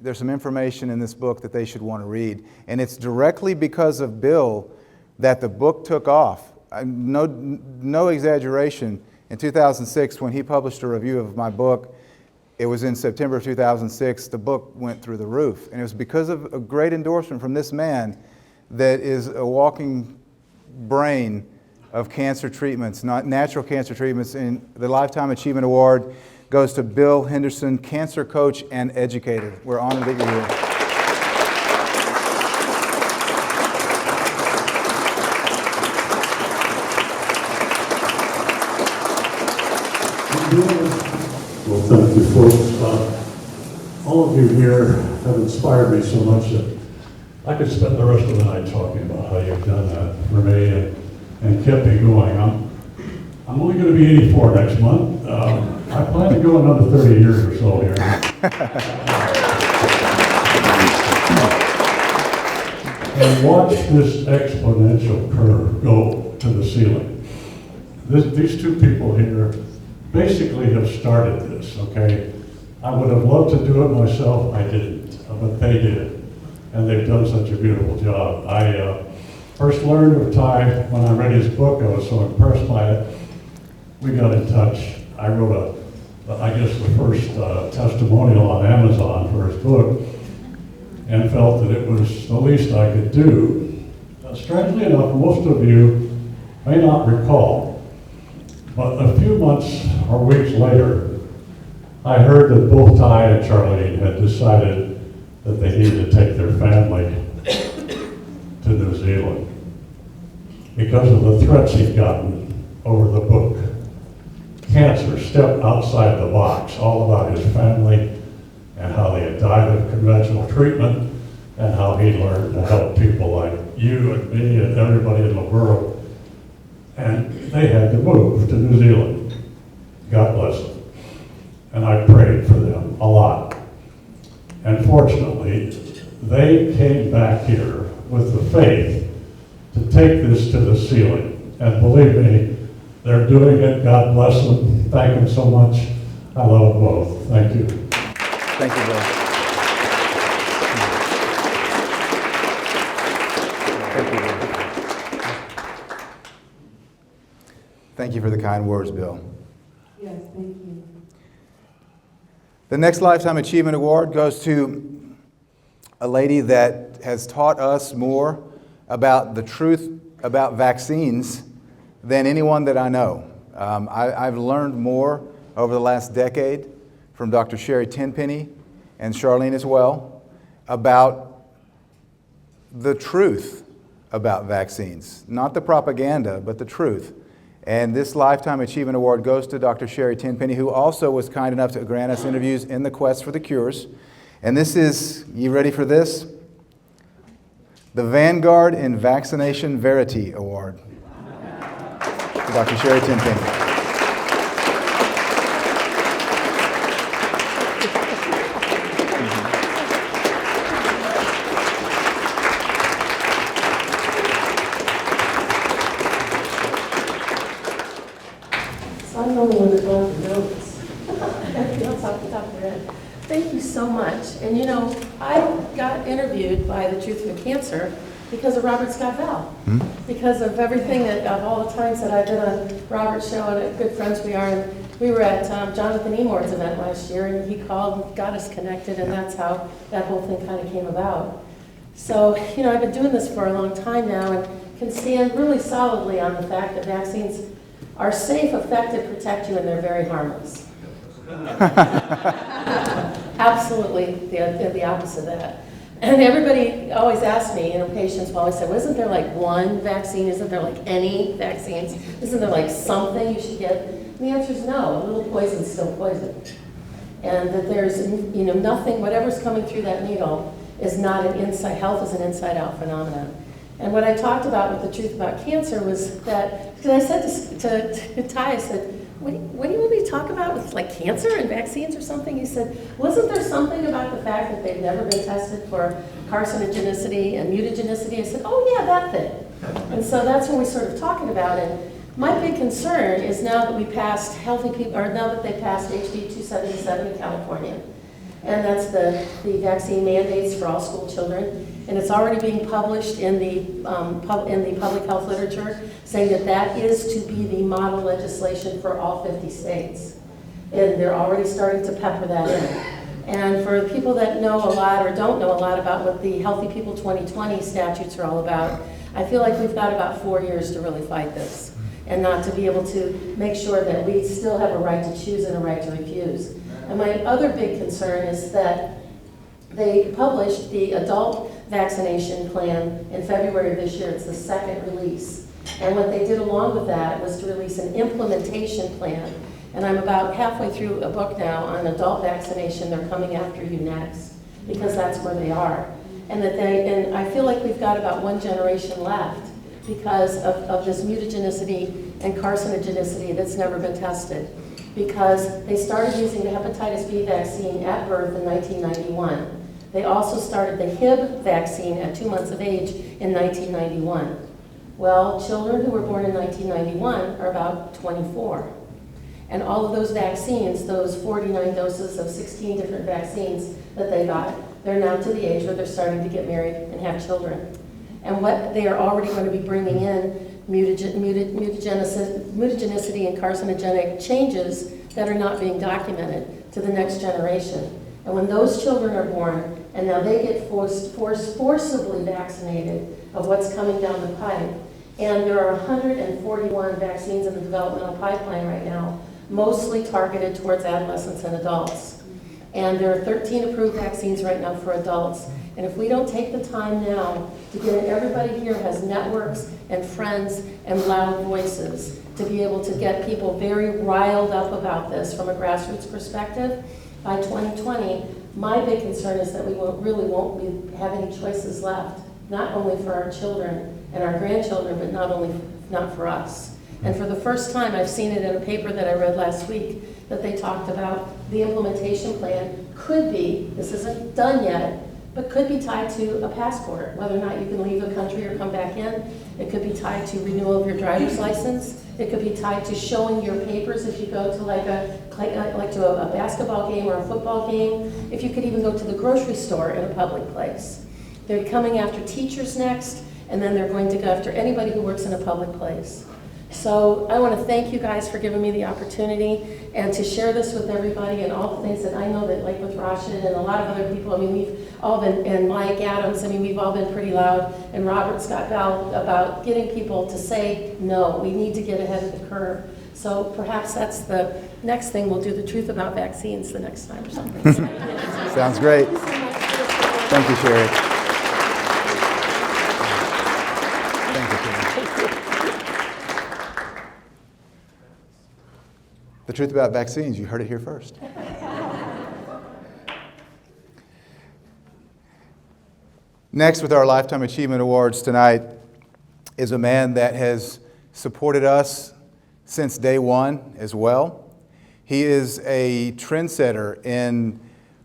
B: there's some information in this book that they should want to read. And it's directly because of Bill that the book took off. No exaggeration. In 2006, when he published a review of my book, it was in September of 2006, the book went through the roof. And it was because of a great endorsement from this man that is a walking brain of cancer treatments, not natural cancer treatments. And the Lifetime Achievement Award goes to Bill Henderson, cancer coach and educator. We're honored that you're here.
N: Well, thank you, folks. All of you here have inspired me so much that I could spend the rest of the night talking about how you've done that for me. And and kept me going. I'm only going to be 84 next month. I plan to go another 30 years or so here. And watch this exponential curve go to the ceiling. These two people here basically have started this, okay? I would have loved to do it myself, I didn't, but they did. And they've done such a beautiful job. I first learned of Ty when I read his book. I was so impressed by it. We got in touch. I wrote I guess the first testimonial on Amazon for his book, and felt that it was the least I could do. Strangely enough, most of you may not recall, but a few months or weeks later, I heard that both Ty and Charlene had decided that they needed to take their family to New Zealand because of the threats he'd gotten over the book. Cancer stepped outside the box, all about his family and how they had died of conventional treatment and how he learned to help people like you and me and everybody in the world. And they had to move to New Zealand. God bless them. And I prayed for them a lot. And fortunately, they came back here with the faith to take this to the ceiling. And believe me, they're doing it. God bless them. Thank them so much. I love them both. Thank you.
B: Thank you, Bill. Thank you, Bill. Thank you for the kind words, Bill.
C: Yes, thank you.
B: The next Lifetime Achievement Award goes to a lady that has taught us more about the truth about vaccines than anyone that I know. I've learned more over the last decade from Dr. Sherry Tenpenny and Charlene as well about the truth about vaccines. Not the propaganda, but the truth. And this Lifetime Achievement Award goes to Dr. Sherry Tenpenny, who also was kind enough to grant us interviews in the quest for the cures. And this is, you ready for this? The Vanguard in Vaccination Verity Award to Dr. Sherry Tenpenny.
O: I'm the only one that brought the notes. Everything else off the top of their head. Thank you so much. And you know, I got interviewed by the Truth for Cancer because of Robert Scott Bell. Because of everything that, of all the times that I've been on Robert's show and good friends we are. And we were at Jonathan Emord's event last year and he called and got us connected and that's how that whole thing kind of came about. So, you know, I've been doing this for a long time now and can stand really solidly on the fact that vaccines are safe, effective, protect you, and they're very harmless. Absolutely the opposite of that. And everybody always asks me, you know, patients will always say, well, isn't there like one vaccine? Isn't there like any vaccines? Isn't there like something you should get? And the answer is no, a little poison is still poison. And that there's, you know, nothing, whatever's coming through that needle is not an inside, health is an inside out phenomenon. And what I talked about with the truth about cancer was that, because I said to Ty, I said, what do you want me to talk about with like cancer and vaccines or something? He said, wasn't there something about the fact that they've never been tested for carcinogenicity and mutagenicity? I said, oh yeah, that thing. And so that's what we're sort of talking about. And my big concern is now that we passed healthy people, or now that they passed HB 277 in California, and that's the vaccine mandates for all school children. And it's already being published in the public health literature, saying that that is to be the model legislation for all 50 states. And they're already starting to pepper that in. And for people that know a lot or don't know a lot about what the Healthy People 2020 statutes are all about, I feel like we've got about 4 years to really fight this and not to be able to make sure that we still have a right to choose and a right to refuse. And my other big concern is that they published the adult vaccination plan in February of this year. It's the second release. And what they did along with that was to release an implementation plan. And I'm about halfway through a book now on adult vaccination. They're coming after you next because that's where they are. And I feel like we've got about one generation left because of this mutagenicity and carcinogenicity that's never been tested. Because they started using the hepatitis B vaccine at birth in 1991. They also started the Hib vaccine at 2 months of age in 1991. Well, children who were born in 1991 are about 24. And all of those vaccines, those 49 doses of 16 different vaccines that they got, they're now to the age where they're starting to get married and have children. And what they are already going to be bringing in mutagenicity and carcinogenic changes that are not being documented to the next generation. And when those children are born, and now they get forcibly vaccinated of what's coming down the pipe, and there are 141 vaccines in the developmental pipeline right now, mostly targeted towards adolescents and adults. And there are 13 approved vaccines right now for adults. And if we don't take the time now to get everybody here has networks and friends and loud voices to be able to get people very riled up about this from a grassroots perspective, by 2020, my big concern is that we really won't have any choices left, not only for our children and our grandchildren, but not for us. And for the first time, I've seen it in a paper that I read last week, that they talked about the implementation plan could be, this isn't done yet, but could be tied to a passport, whether or not you can leave the country or come back in. It could be tied to renewal of your driver's license. It could be tied to showing your papers if you go to like a basketball game or a football game. If you could even go to the grocery store in a public place. They're coming after teachers next, and then they're going to go after anybody who works in a public place. So I want to thank you guys for giving me the opportunity and to share this with everybody and all the things that I know that, like with Rashid and a lot of other people, I mean, we've all been, and Mike Adams, I mean, we've all been pretty loud, and Robert Scott Bell, about getting people to say, no, we need to get ahead of the curve. So perhaps that's the next thing, we'll do the truth about vaccines the next time or something.
B: Sounds great. Thank you, Sherry. The truth about vaccines, you heard it here first. Next, with our Lifetime Achievement Awards tonight, is a man that has supported us since day one as well. He is a trendsetter in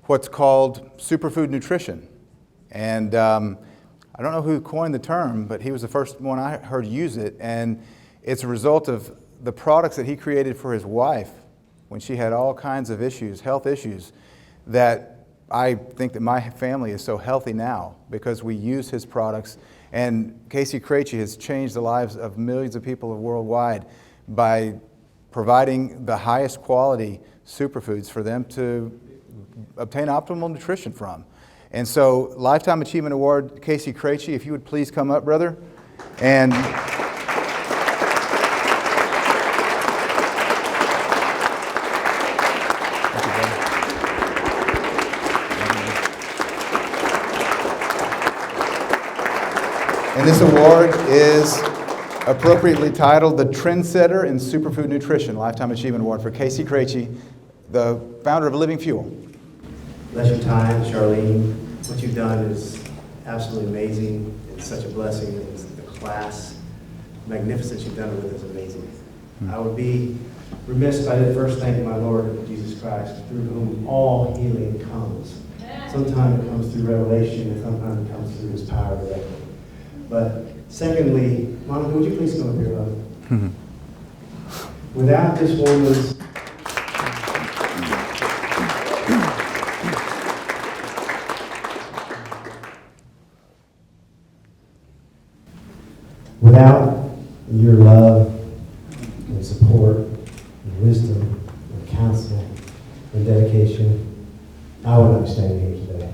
B: what's called superfood nutrition. And I don't know who coined the term, but he was the first one I heard use it. And it's a result of the products that he created for his wife when she had all kinds of issues, health issues, that I think that my family is so healthy now because we use his products. And Casey Krejci has changed the lives of millions of people worldwide by providing the highest quality superfoods for them to obtain optimal nutrition from. And so, Lifetime Achievement Award, Casey Krejci, if you would please come up, brother. And this award is appropriately titled the Trendsetter in Superfood Nutrition Lifetime Achievement Award for Casey Krejci, the founder of Living Fuel.
P: Bless your time, Charlene. What you've done is absolutely amazing. It's such a blessing. It's the class, magnificent you've done it with is amazing. I would be remiss if I didn't first thank my Lord Jesus Christ, through whom all healing comes. Sometimes it comes through revelation, and sometimes it comes through His power directly. But secondly, Monica, would you please come up here, love? Without this woman's without your love and support and wisdom and counsel and dedication, I would not be standing here today.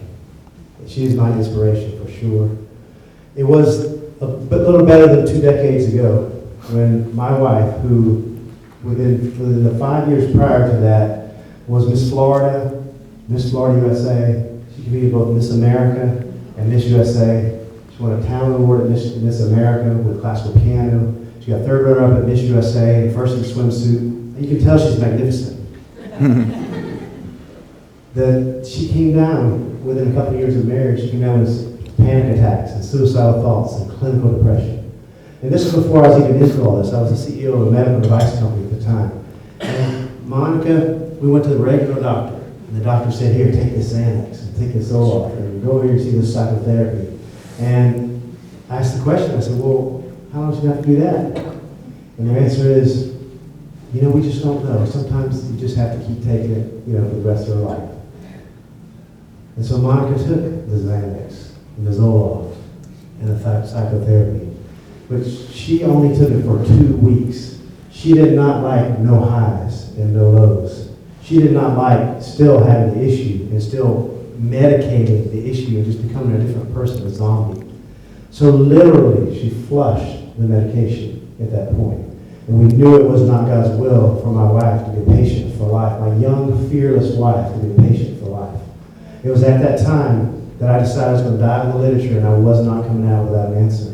P: She is my inspiration for sure. It was a little better than 2 decades ago when my wife, who within the 5 years prior to that was Miss Florida USA. She could be both Miss America and Miss USA. She won a talent award at Miss America with classical piano. She got 3rd runner-up at Miss USA, first in swimsuit. And you can tell she's magnificent. She came down within a couple of years of marriage. She came down with panic attacks and suicidal thoughts and clinical depression. And this was before I was even into all this. I was the CEO of a medical device company at the time. And Monica, we went to the regular doctor. And the doctor said, here, take this Xanax, and take this Zoloft, and go over here and see this psychotherapy. And I asked the question, I said, well, how long do you have to do that? And the answer is, we just don't know. Sometimes you just have to keep taking it, for the rest of our life. And so Monica took the Xanax, and the Zoloft, and the psychotherapy. But she only took it for 2 weeks. She did not like no highs and no lows. She did not like still having the issue and still medicating the issue and just becoming a different person, a zombie. So literally, she flushed the medication at that point. And we knew it was not God's will for my wife to be patient for life, my young, fearless wife to be patient for life. It was at that time that I decided I was going to dive in the literature and I was not coming out without an answer.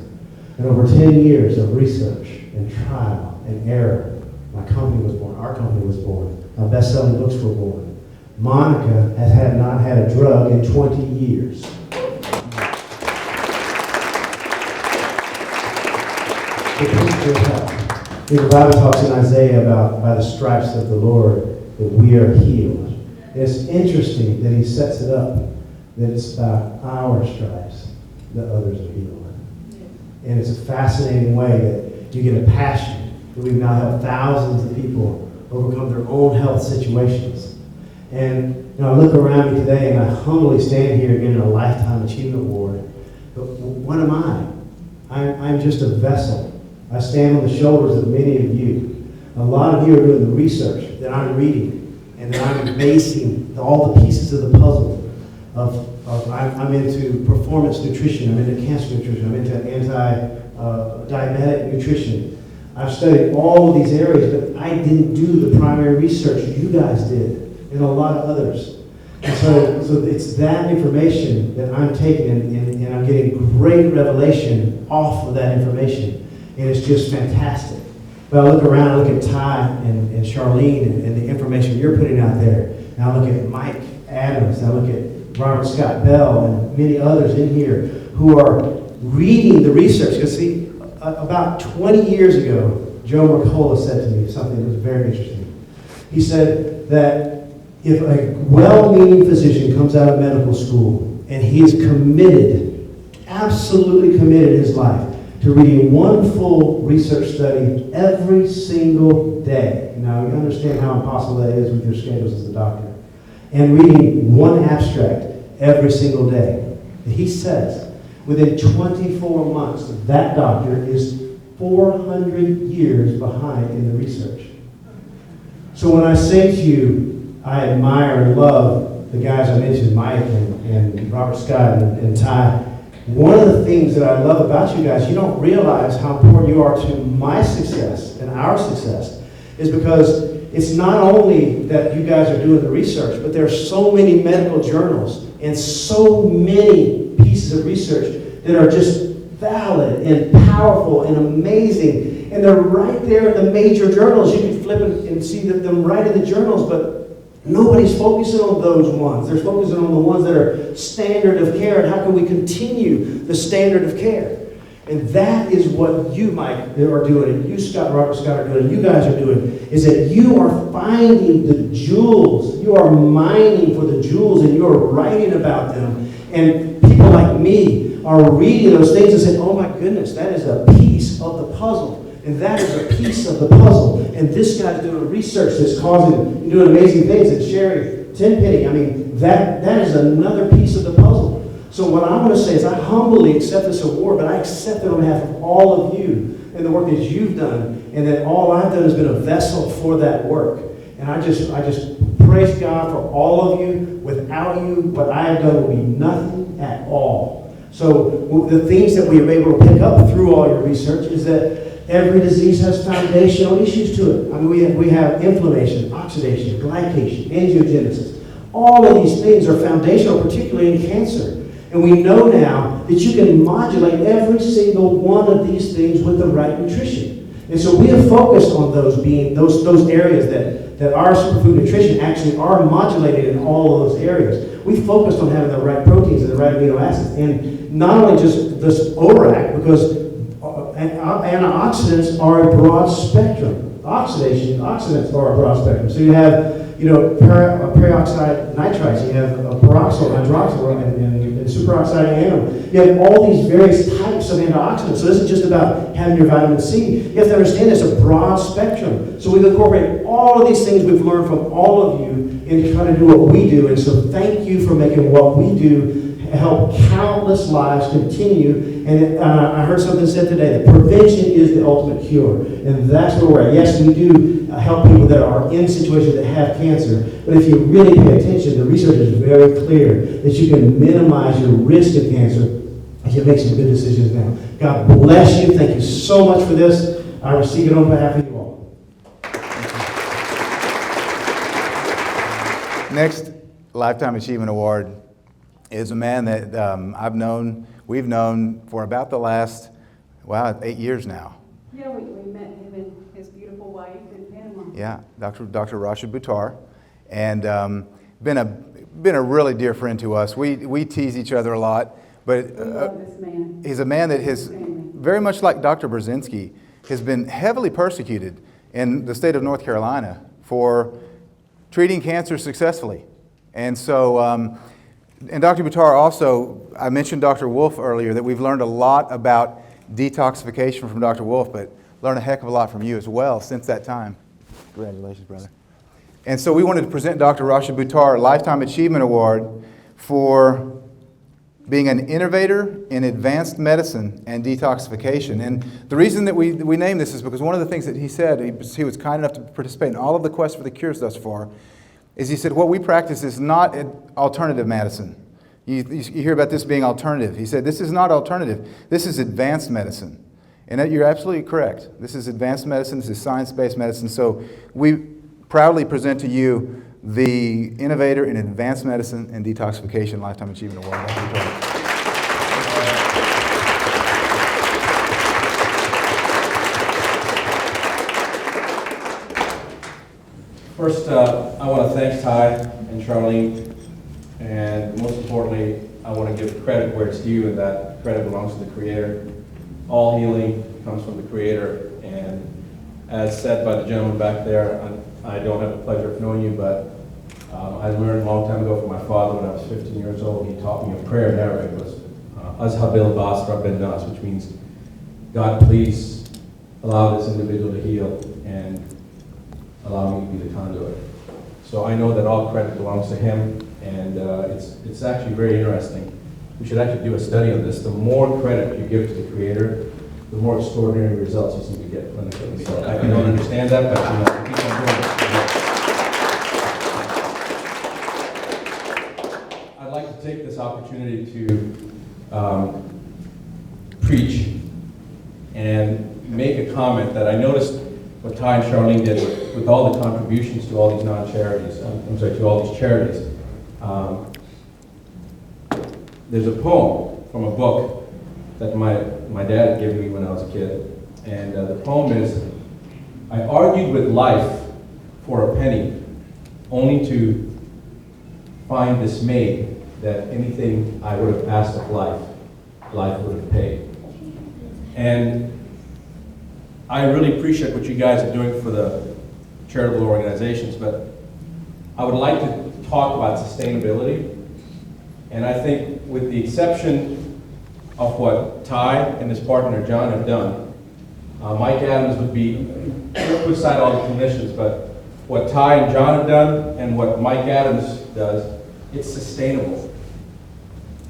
P: And over 10 years of research and trial and error, my company was born, our company was born, my best-selling books were born. Monica has not had a drug in 20 years. The picture of health. The Bible talks in Isaiah about by the stripes of the Lord that we are healed. And it's interesting that he sets it up that it's about our stripes that others are healed. And it's a fascinating way that you get a passion that we've now helped thousands of people overcome their own health situations. And I look around me today and I humbly stand here getting a Lifetime Achievement Award. But what am I? I'm just a vessel. I stand on the shoulders of many of you. A lot of you are doing the research that I'm reading and that I'm basing all the pieces of the puzzle I'm into performance nutrition, I'm into cancer nutrition, I'm into anti-diabetic nutrition. I've studied all of these areas, but I didn't do the primary research you guys did, and a lot of others. And so it's that information that I'm taking and I'm getting great revelation off of that information. And it's just fantastic. But I look around, I look at Ty and Charlene and the information you're putting out there. And I look at Mike Adams, and I look at Robert Scott Bell and many others in here who are reading the research. Because see, about 20 years ago, Joe Mercola said to me something that was very interesting. He said that if a well-meaning physician comes out of medical school and he is committed, absolutely committed in his life, to reading one full research study every single day. Now, you understand how impossible that is with your schedules as a doctor. And reading one abstract every single day. He says, within 24 months, that doctor is 400 years behind in the research. So when I say to you, I admire and love the guys I mentioned, Mike and Robert Scott and Ty, one of the things that I love about you guys, you don't realize how important you are to my success and our success, is because it's not only that you guys are doing the research, but there are so many medical journals and so many pieces of research that are just valid and powerful and amazing. And they're right there in the major journals. You can flip and see them right in the journals, but nobody's focusing on those ones. They're focusing on the ones that are standard of care and how can we continue the standard of care. And that is what you, Mike, are doing, and you, Scott, Robert Scott, are doing, and you guys are doing, is that you are finding the jewels. You are mining for the jewels, and you are writing about them. And people like me are reading those things and saying, oh my goodness, that is a piece of the puzzle. And that is a piece of the puzzle. And this guy's doing research that's causing, doing amazing things. And Sherry Tenpenny, I mean, that is another piece of the puzzle. So what I want to say is I humbly accept this award, but I accept it on behalf of all of you and the work that you've done, and that all I've done has been a vessel for that work. And I just praise God for all of you. Without you, what I have done will be nothing at all. So the things that we are able to pick up through all your research is that every disease has foundational issues to it. I mean, we have inflammation, oxidation, glycation, angiogenesis. All of these things are foundational, particularly in cancer. And we know now that you can modulate every single one of these things with the right nutrition. And so we have focused on those being those areas that our superfood nutrition actually are modulated in all of those areas. We focused on having the right proteins and the right amino acids. And not only just this ORAC, because And antioxidants are a broad spectrum. Oxidants are a broad spectrum. So you have, peroxide nitrites, you have peroxyl, hydroxyl, and superoxide anom. You have all these various types of antioxidants. So this is just about having your vitamin C. You have to understand it's a broad spectrum. So we've incorporated all of these things we've learned from all of you in trying to do what we do. And so thank you for making what we do help countless lives continue. And I heard something said today, that prevention is the ultimate cure. And that's where we're at. Yes, we do help people that are in situations that have cancer. But if you really pay attention, the research is very clear that you can minimize your risk of cancer if you make some good decisions now. God bless you. Thank you so much for this. I receive it on behalf of you all.
B: Next Lifetime Achievement Award is a man that we've known for about the last, 8 years now.
C: Yeah, we met him and his beautiful wife in Panama.
B: Yeah, Dr. Rashid Buttar, and been a really dear friend to us. We tease each other a lot, but
C: We love this man.
B: he's a man that has, very much like Dr. Brzezinski, has been heavily persecuted in the state of North Carolina for treating cancer successfully. And so, and Dr. Buttar also, I mentioned Dr. Wolf earlier, that we've learned a lot about detoxification from Dr. Wolf, but learned a heck of a lot from you as well since that time. Congratulations, brother. And so we wanted to present Dr. Rashid Buttar Lifetime Achievement Award for being an innovator in advanced medicine and detoxification. And the reason that we named this is because one of the things that he said, he was kind enough to participate in all of the quests for the cures thus far, is he said, what we practice is not alternative medicine. You hear about this being alternative. He said, this is not alternative. This is advanced medicine. And you're absolutely correct. This is advanced medicine. This is science-based medicine. So we proudly present to you the Innovator in Advanced Medicine and Detoxification Lifetime Achievement Award.
Q: First, I want to thank Ty and Charlene, and most importantly, I want to give credit where it's due, and that credit belongs to the Creator. All healing comes from the Creator, and as said by the gentleman back there, I don't have the pleasure of knowing you, but I learned a long time ago from my father when I was 15 years old. He taught me a prayer in Arabic. It was Azhabil Bas Rabbin Nas, which means, God, please allow this individual to heal and allow me to be the conduit. So I know that all credit belongs to him, and it's actually very interesting. We should actually do a study on this. The more credit you give to the Creator, the more extraordinary results you seem to get clinically. So I don't understand that, but keep on doing it. I'd like to take this opportunity to preach and make a comment that I noticed what Ty and Charlene did with all the contributions to all these non-charities, to all these charities. There's a poem from a book that my dad had given me when I was a kid. And the poem is, I argued with life for a penny, only to find dismay that anything I would have asked of life, life would have paid. And I really appreciate what you guys are doing for the charitable organizations, but I would like to talk about sustainability. And I think with the exception of what Ty and his partner John have done, Mike Adams would be, put aside all the clinicians, but what Ty and John have done and what Mike Adams does, it's sustainable.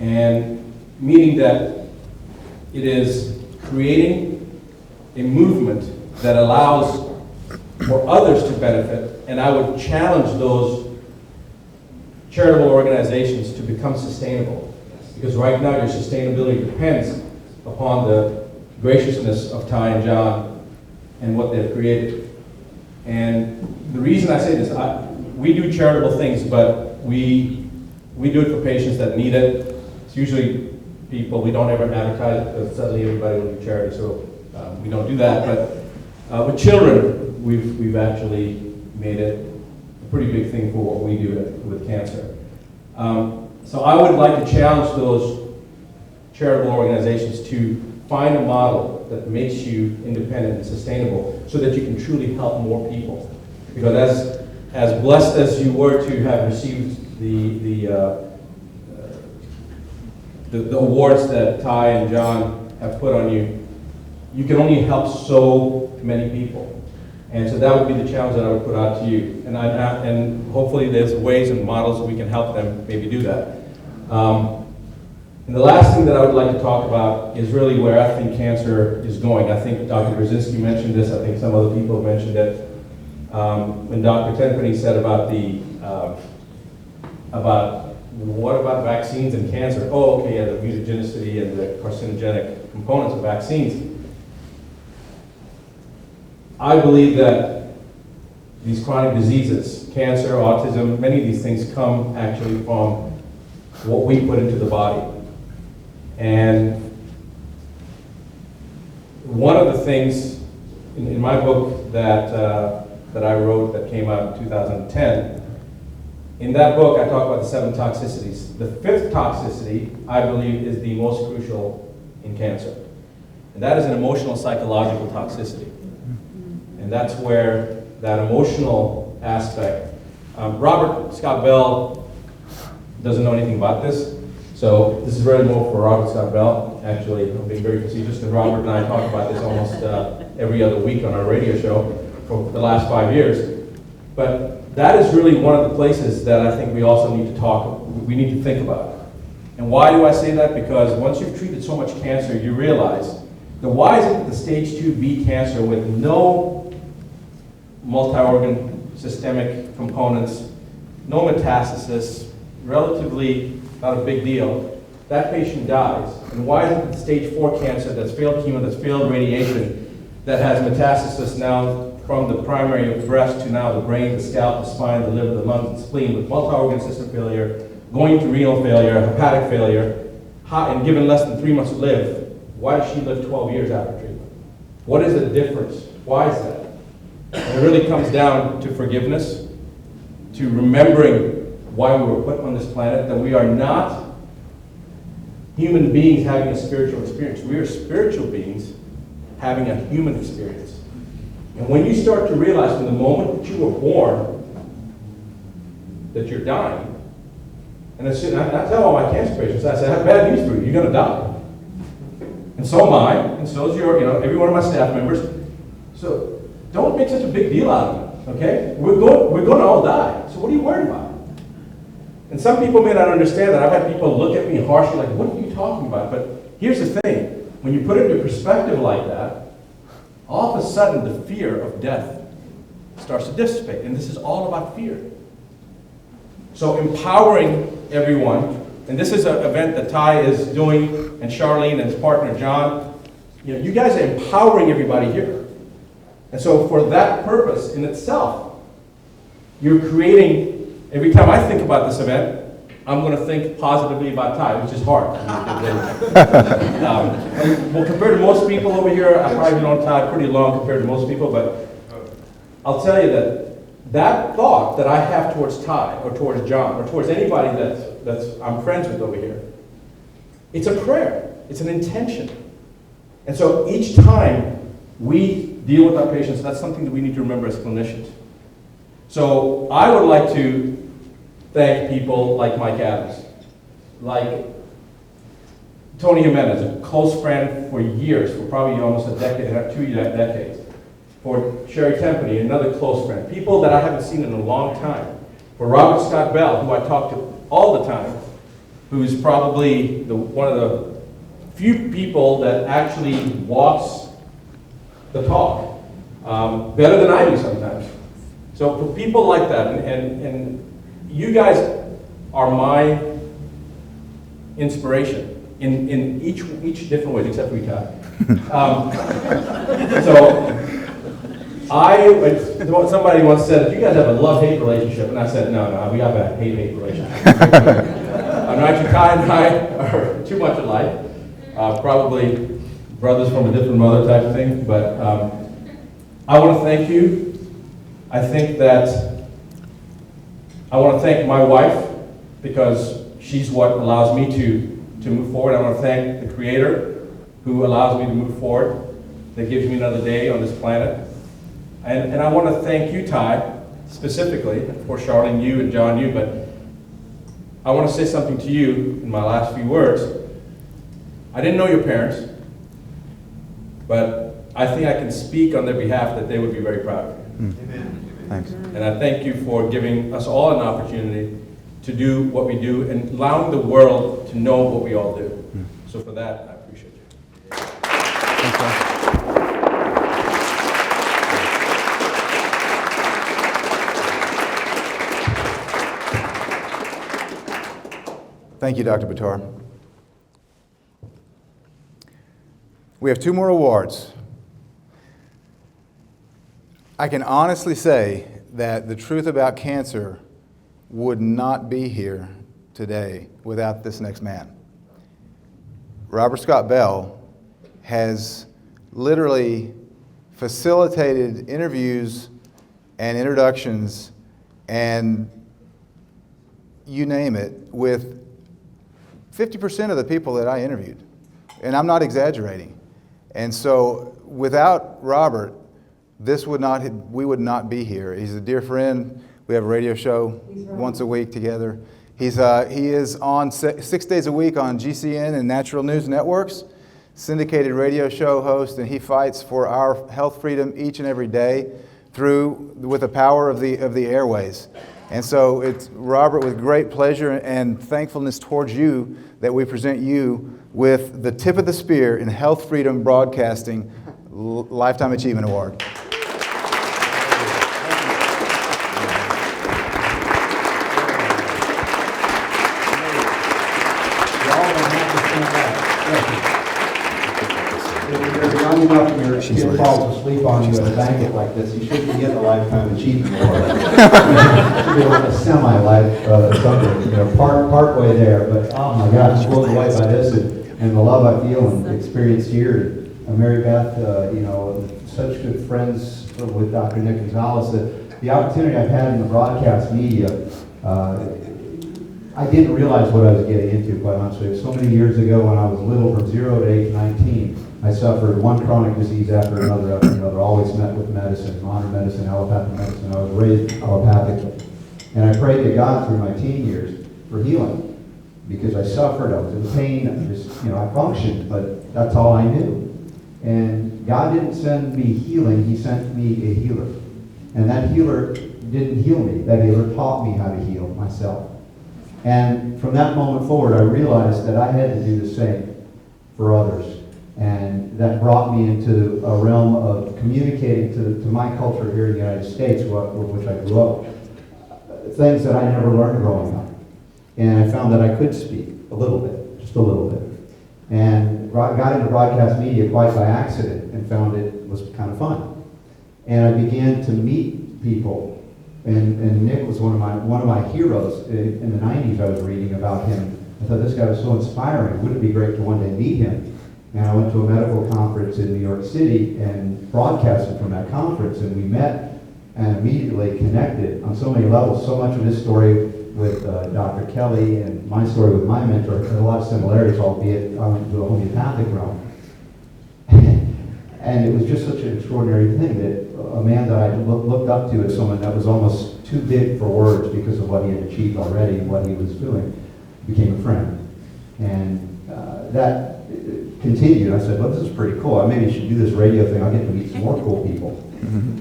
Q: And meaning that it is creating a movement that allows for others to benefit, and I would challenge those charitable organizations to become sustainable. Because right now your sustainability depends upon the graciousness of Ty and John and what they've created. And the reason I say this, we do charitable things, but we do it for patients that need it. It's usually people, we don't ever advertise it because suddenly everybody will do charity, so we don't do that. But with children, we've actually made it a pretty big thing for what we do with cancer. So I would like to challenge those charitable organizations to find a model that makes you independent and sustainable so that you can truly help more people. Because as blessed as you were to have received the awards that Ty and John have put on you, you can only help so many people. And so that would be the challenge that I would put out to you. And hopefully there's ways and models that we can help them maybe do that. And the last thing that I would like to talk about is really where I think cancer is going. I think Dr. Brzezinski mentioned this. I think some other people have mentioned it. When Dr. Tenpenny said about what about vaccines and cancer? Oh, okay, yeah, the mutagenicity and the carcinogenic components of vaccines. I believe that these chronic diseases, cancer, autism, many of these things come actually from what we put into the body. And one of the things in my book that I wrote that came out in 2010, in that book I talk about the 7 toxicities. The 5th toxicity, I believe, is the most crucial in cancer. And that is an emotional psychological toxicity. And that's where that emotional aspect, Robert Scott Bell doesn't know anything about this. So this is really more for Robert Scott Bell. Actually, I'm being very facetious, and Robert and I talk about this almost every other week on our radio show for the last 5 years. But that is really one of the places that I think we also need to we need to think about. And why do I say that? Because once you've treated so much cancer, you realize that why is it that the stage 2B cancer with no multi-organ systemic components, no metastasis, relatively not a big deal, that patient dies. And why is it that stage 4 cancer that's failed chemo, that's failed radiation, that has metastasis now from the primary breast to now the brain, the scalp, the spine, the liver, the lungs, the spleen, with multi-organ system failure, going to renal failure, hepatic failure, and given less than 3 months to live, why does she live 12 years after treatment? What is the difference? Why is that? And it really comes down to forgiveness, to remembering why we were put on this planet, that we are not human beings having a spiritual experience. We are spiritual beings having a human experience. And when you start to realize from the moment that you were born that you're dying, and I tell all my cancer patients, I say, I have bad news for you, you're going to die. And so am I, and so is every one of my staff members. So don't make such a big deal out of it, okay? We're going to all die, so what are you worried about? And some people may not understand that. I've had people look at me harshly like, what are you talking about? But here's the thing. When you put it into perspective like that, all of a sudden the fear of death starts to dissipate. And this is all about fear. So empowering everyone, and this is an event that Ty is doing, and Charlene and his partner John, you guys are empowering everybody here. And so for that purpose in itself, you're creating. Every time I think about this event, I'm going to think positively about Ty, which is hard. Well, compared to most people over here, I've probably known Ty pretty long compared to most people, but I'll tell you that thought that I have towards Ty, or towards John, or towards anybody that's I'm friends with over here, it's a prayer. It's an intention. And so each time we deal with our patients, that's something that we need to remember as clinicians. So I would like to thank people like Mike Adams, like Tony Jimenez, a close friend for years, for probably almost a decade, 2 decades. For Sherry Tenpenny, another close friend. People that I haven't seen in a long time. For Robert Scott Bell, who I talk to all the time, who's probably one of the few people that actually walks the talk, better than I do sometimes. So for people like that, and you guys are my inspiration in each different ways, except for you, Ty. Somebody once said, you guys have a love-hate relationship, and I said, no, we have a hate-hate relationship. Actually, Ty and I are too much alike, probably brothers from a different mother type of thing, but I want to thank you. I think that I want to thank my wife, because she's what allows me to move forward. I want to thank the Creator, who allows me to move forward, that gives me another day on this planet. And I want to thank you, Ty, specifically, for Charlene, you and John, you, but I want to say something to you in my last few words. I didn't know your parents, but I think I can speak on their behalf that they would be very proud of you.
B: Amen. Thanks.
Q: And I thank you for giving us all an opportunity to do what we do and allowing the world to know what we all do. So for that, I appreciate you.
B: Thanks, Thank you, Dr. Batar. We have 2 more awards. I can honestly say that the truth about cancer would not be here today without this next man. Robert Scott Bell has literally facilitated interviews and introductions and you name it with 50% of the people that I interviewed. And I'm not exaggerating. And so without Robert, we would not be here. He's a dear friend. We have a radio show once a week together. He is on 6 days a week on GCN and Natural News Networks, syndicated radio show host, and he fights for our health freedom each and every day with the power of the airways. And so it's Robert, with great pleasure and thankfulness towards you, that we present you with the tip of the spear in health freedom broadcasting Lifetime Achievement Award.
G: Young enough and your kid falls asleep on you in a blanket like this, you shouldn't get a Lifetime Achievement Award. You should be like a semi-life something, part way there. But oh my gosh, I'm blown away by this and the love I feel and experienced here. Mary Beth, such good friends with Dr. Nick Gonzalez. The opportunity I've had in the broadcast media, I didn't realize what I was getting into, quite honestly. So many years ago when I was little, from 0 to age 19, I suffered one chronic disease after another, always met with medicine, modern medicine, allopathic medicine. I was raised allopathically. And I prayed to God through my teen years for healing because I suffered, I was in pain, I functioned, but that's all I knew. And God didn't send me healing, He sent me a healer. And that healer didn't heal me, that healer taught me how to heal myself. And from that moment forward, I realized that I had to do the same for others. And that brought me into a realm of communicating to my culture here in the United States, which I grew up, things that I never learned growing up. And I found that I could speak a little bit, just a little bit. And got into broadcast media quite by accident and found it was kind of fun. And I began to meet people. And Nick was one of my heroes. In the 90s, I was reading about him. I thought this guy was so inspiring. Wouldn't it be great to one day meet him? And I went to a medical conference in New York City and broadcasted from that conference. And we met and immediately connected on so many levels. So much of his story with Dr. Kelly and my story with my mentor had a lot of similarities, albeit I went to a homeopathic realm. And it was just such an extraordinary thing that a man that I looked up to as someone that was almost too big for words because of what he had achieved already and what he was doing, became a friend. And that continued. I said, well, this is pretty cool. I maybe should do this radio thing. I'll get to meet some more cool people.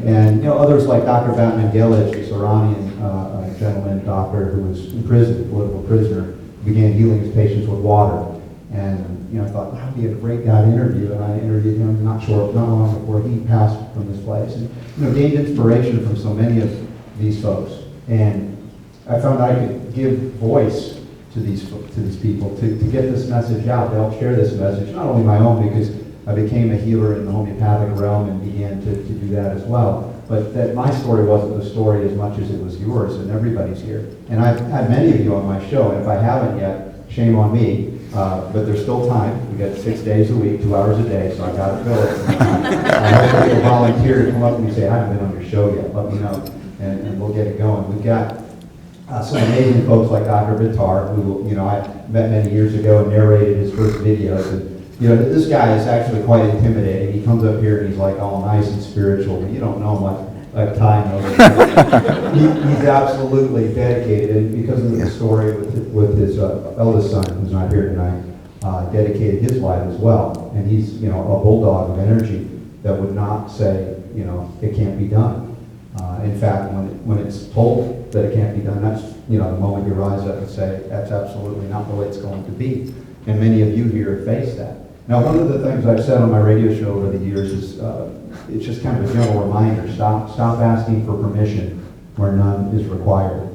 G: And others like Dr. Batman Gala, this Iranian gentleman, doctor who was in prison, political prisoner, began healing his patients with water. And I thought, that would be a great guy to interview. And I interviewed him, not long before he passed from this place. And gained inspiration from so many of these folks. And I found I could give voice to these people to get this message out, to help share this message, not only my own, because I became a healer in the homeopathic realm and began to do that as well, but that my story wasn't the story as much as it was yours and everybody's here. And I've had many of you on my show, and if I haven't yet, shame on me, but there's still time. We got 6 days a week, 2 hours a day, so I got to fill it. I hope people volunteer to come up to me and say, I haven't been on your show yet, let me know, and we'll get it going. We've got some amazing folks like Dr. Batar, who I met many years ago and narrated his first videos. You know, this guy is actually quite intimidating. He comes up here and he's like all nice and spiritual, but you don't know him like Ty knows. He's absolutely dedicated, and because of the story with his eldest son, who's not here tonight, dedicated his life as well. And he's, you know, a bulldog of energy that would not say, you know, it can't be done. In fact, when it's told that it can't be done, that's, you know, the moment you rise up and say, that's absolutely not the way it's going to be. And many of you here face that. Now, one of the things I've said on my radio show over the years is, it's just kind of a gentle reminder, stop asking for permission where none is required.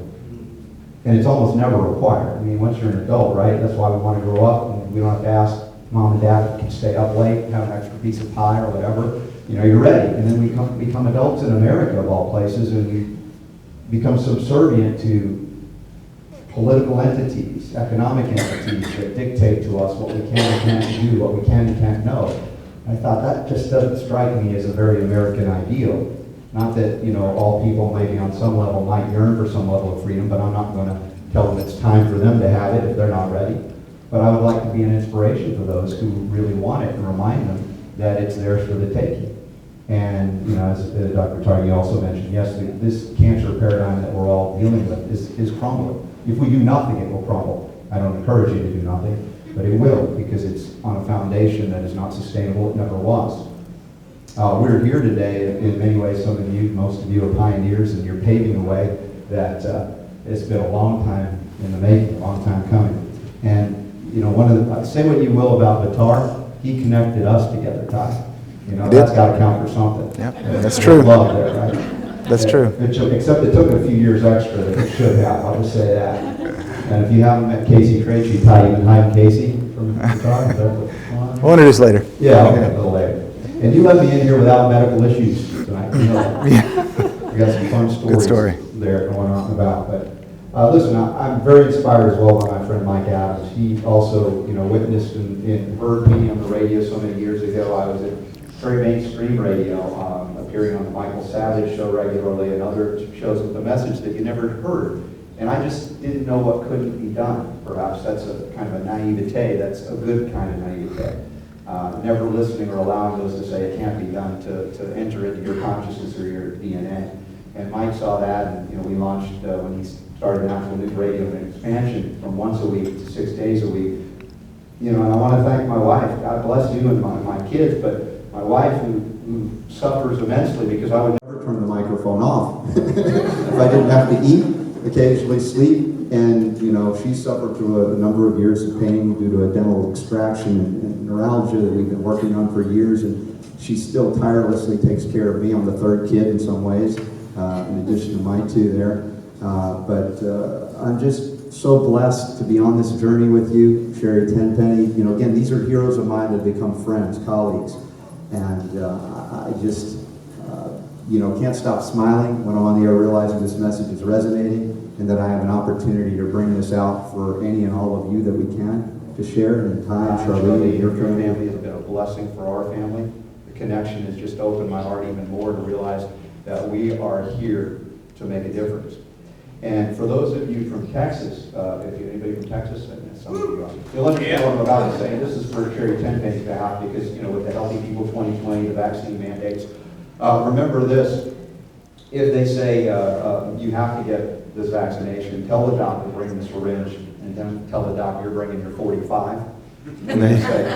G: And it's almost never required. I mean, once you're an adult, right, that's why we want to grow up, and we don't have to ask mom and dad if we can stay up late, have an extra piece of pie or whatever. You know, you're ready. And then we become adults in America, of all places, and we become subservient to political entities, economic entities that dictate to us what we can and can't do, what we can and can't know. I thought that just doesn't strike me as a very American ideal. Not that, you know, all people maybe on some level might yearn for some level of freedom, but I'm not going to tell them it's time for them to have it if they're not ready. But I would like to be an inspiration for those who really want it and remind them that it's theirs for the taking. And, you know, as Dr. Tardy also mentioned, yes, this cancer paradigm that we're all dealing with is crumbling. If we do nothing, it will crumble. I don't encourage you to do nothing, but it will, because it's on a foundation that is not sustainable. It never was. We're here today, in many ways, some of you, most of you are pioneers, and you're paving a way that it's been a long time in the making, a long time coming. And, you know, say what you will about Vitar, he connected us together, Ty. You know, that's got to count for something.
B: Yeah, that's true.
G: Love there, right?
B: That's true.
G: Except it took a few years extra than it should have, I'll just say that. And if you haven't met Casey Krejci, Ty, you've been hiding Casey from Vitar?
B: We'll introduce later.
G: Yeah, okay, a little later. And you let me in here without medical issues tonight. You know that.
B: Yeah.
G: We got some fun stories
B: Good story.
G: there going on about. But listen, I'm very inspired as well by my friend Mike Adams. He also, you know, witnessed and heard me on the radio so many years ago. I was at very mainstream radio, appearing on the Michael Savage show regularly and other shows with a message that you never heard. And I just didn't know what couldn't be done. Perhaps that's a kind of a naivete. That's a good kind of naivete. Never listening or allowing those to say it can't be done to enter into your consciousness or your DNA. And Mike saw that, and, you know, we launched, when he started National News Radio, an expansion from once a week to 6 days a week. You know, and I want to thank my wife. God bless you and my kids, but my wife who suffers immensely because I would never turn the microphone off if I didn't have to eat, occasionally sleep. And, you know, she suffered through a number of years of pain due to a dental extraction and neuralgia that we've been working on for years. And she still tirelessly takes care of me. I'm the third kid in some ways, in addition to my two there. But I'm just so blessed to be on this journey with you, Sherry Tenpenny. You know, again, these are heroes of mine that have become friends, colleagues. And I just, you know, can't stop smiling when I'm on the air realizing this message is resonating, and that I have an opportunity to bring this out for any and all of you that we can to share. And Ty and Charlene, your family has been a blessing for our family. The connection has just opened my heart even more to realize that we are here to make a difference. And for those of you from Texas, if you anybody from Texas, and some of you are, let me know what I'm about to say. This is for Sherry Tenpenny's behalf, because, you know, with the Healthy People 2020, the vaccine mandates, remember this: if they say you have to get this vaccination, tell the doctor to bring the syringe, and then tell the doctor you're bringing your 45, and they say,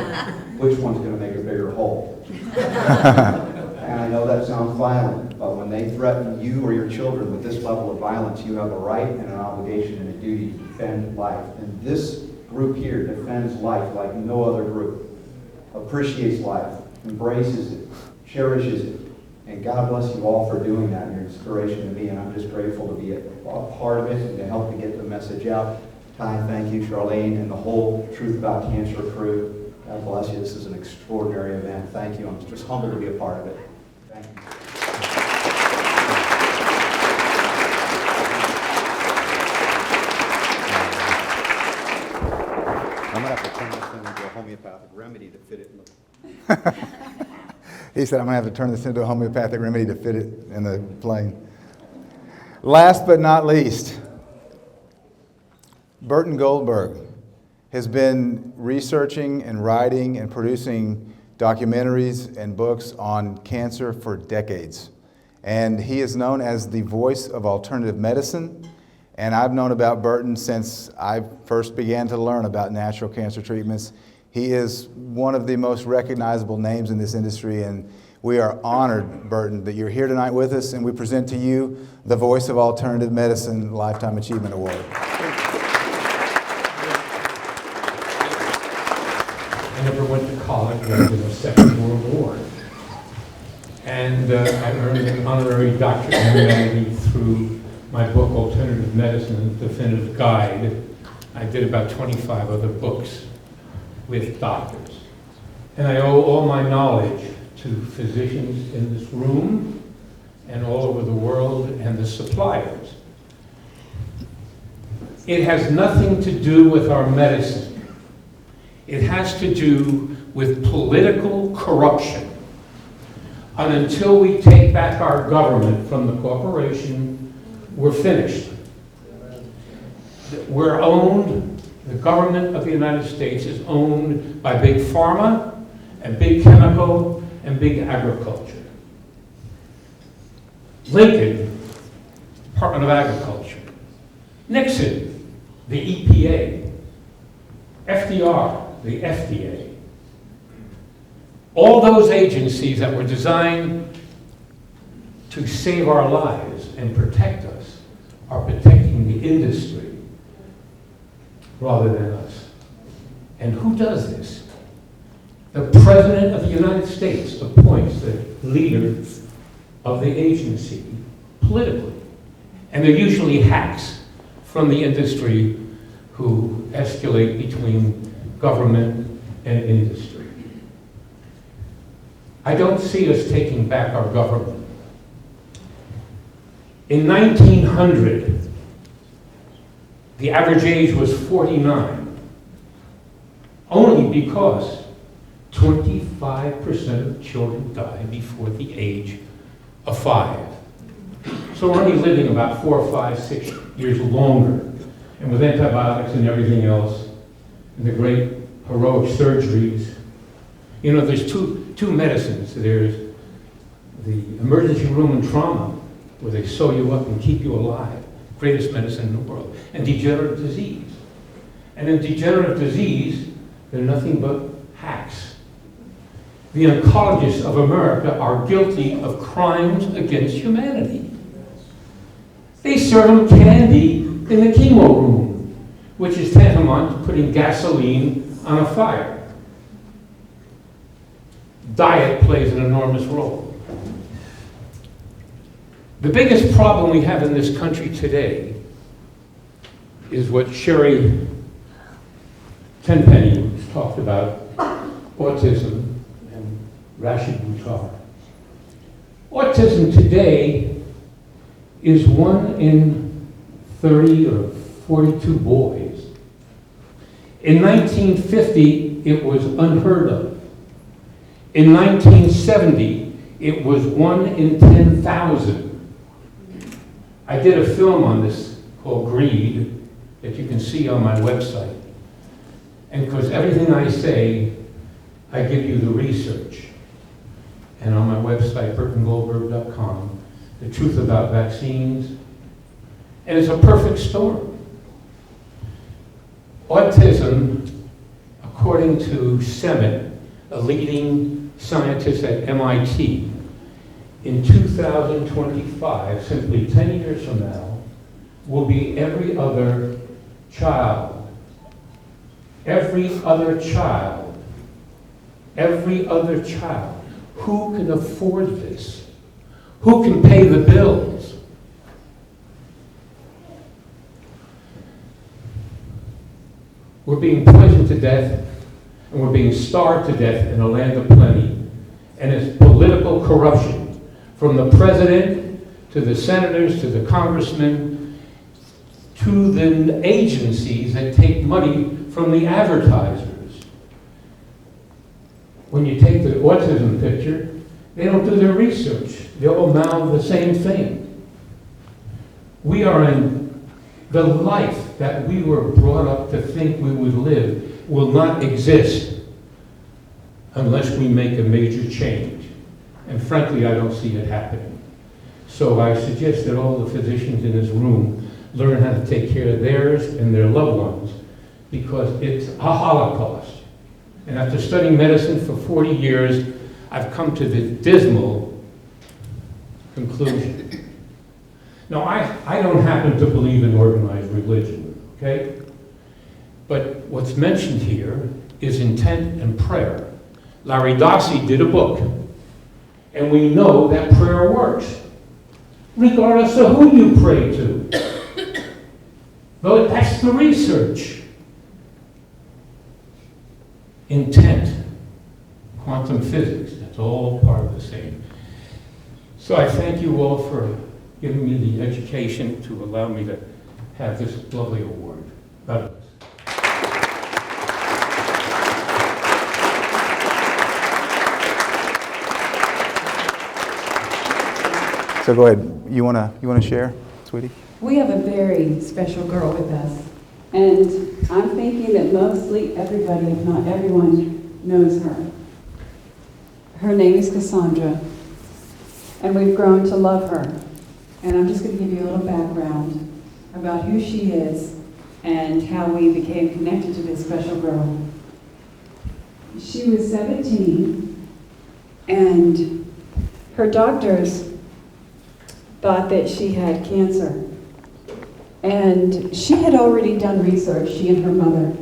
G: which one's going to make a bigger hole? And I know that sounds violent, but when they threaten you or your children with this level of violence, you have a right and an obligation and a duty to defend life. And this group here defends life like no other group, appreciates life, embraces it, cherishes it. And God bless you all for doing that. You're an inspiration to me, and I'm just grateful to be a part of it and to help to get the message out. Ty, thank you, Charlene, and the whole Truth About Cancer crew. God bless you. This is an extraordinary event. Thank you. I'm just humbled to be a part of it. Thank you. I'm going to have to turn this into a homeopathic remedy to fit it in the...
B: He said, I'm going to have to turn this into a homeopathic remedy to fit it in the plane. Last but not least, Burton Goldberg. has been researching and writing and producing documentaries and books on cancer for decades. And he is known as the voice of alternative medicine. And I've known about Burton since I first began to learn about natural cancer treatments. He is one of the most recognizable names in this industry, and we are honored, Burton, that you're here tonight with us, and we present to you the Voice of Alternative Medicine Lifetime Achievement Award.
R: I never went to college. I was in the Second World War. And I earned an honorary doctorate in humanity through my book, Alternative Medicine, Definitive Guide. I did about 25 other books with doctors. And I owe all my knowledge to physicians in this room and all over the world and the suppliers. It has nothing to do with our medicine. It has to do with political corruption. And until we take back our government from the corporation, we're finished. We're owned, the government of the United States is owned by big pharma and big chemical and big agriculture. Lincoln, Department of Agriculture. Nixon, the EPA. FDR, the FDA. All those agencies that were designed to save our lives and protect us are protecting the industry rather than us. And who does this? The President of the United States appoints the leader of the agency politically. And they're usually hacks from the industry who escalate between government and industry. I don't see us taking back our government. In 1900, the average age was 49, only because 25% of children die before the age of 5. So we're only living about 4, 5, 6 years longer. And with antibiotics and everything else, and the great heroic surgeries, you know, there's two medicines. There's the emergency room and trauma, where they sew you up and keep you alive, greatest medicine in the world, and degenerative disease. And in degenerative disease, they're nothing but hacks. The oncologists of America are guilty of crimes against humanity. They serve them candy in the chemo room, which is tantamount to putting gasoline on a fire. Diet plays an enormous role. The biggest problem we have in this country today is what Sherry Tenpenny talked about, autism and Rashid Buttar. Autism today is 1 in 30 or 42 boys. In 1950, it was unheard of. In 1970, it was 1 in 10,000. I did a film on this called Greed that you can see on my website. And because everything I say, I give you the research. And on my website, burtongoldberg.com, the truth about vaccines. And it's a perfect storm. Autism, according to Semet, a leading scientist at MIT, in 2025, simply 10 years from now, will be every other child. Every other child. Every other child. Who can afford this? Who can pay the bills? We're being poisoned to death, and we're being starved to death in a land of plenty. And it's political corruption, from the president to the senators to the congressmen to the agencies that take money from the advertisers. When you take the autism picture, they don't do their research. They'll mouth the same thing. We are in the life that we were brought up to think we would live will not exist unless we make a major change. And frankly, I don't see it happening. So I suggest that all the physicians in this room learn how to take care of theirs and their loved ones, because it's a Holocaust. And after studying medicine for 40 years, I've come to the dismal conclusion. Now, I don't happen to believe in organized religion, okay? But what's mentioned here is intent and prayer. Larry Dossey did a book, and we know that prayer works, regardless of who you pray to. But that's the research. Intent, quantum physics, that's all part of the same. So I thank you all for giving me the education to allow me to have this lovely award. God bless.
B: So go ahead. You wanna share, sweetie?
C: We have a very special girl with us, and I'm thinking that mostly everybody, if not everyone, knows her. Her name is Cassandra, and we've grown to love her. And I'm just going to give you a little background about who she is and how we became connected to this special girl. She was 17, and her doctors thought that she had cancer. And she had already done research, she and her mother,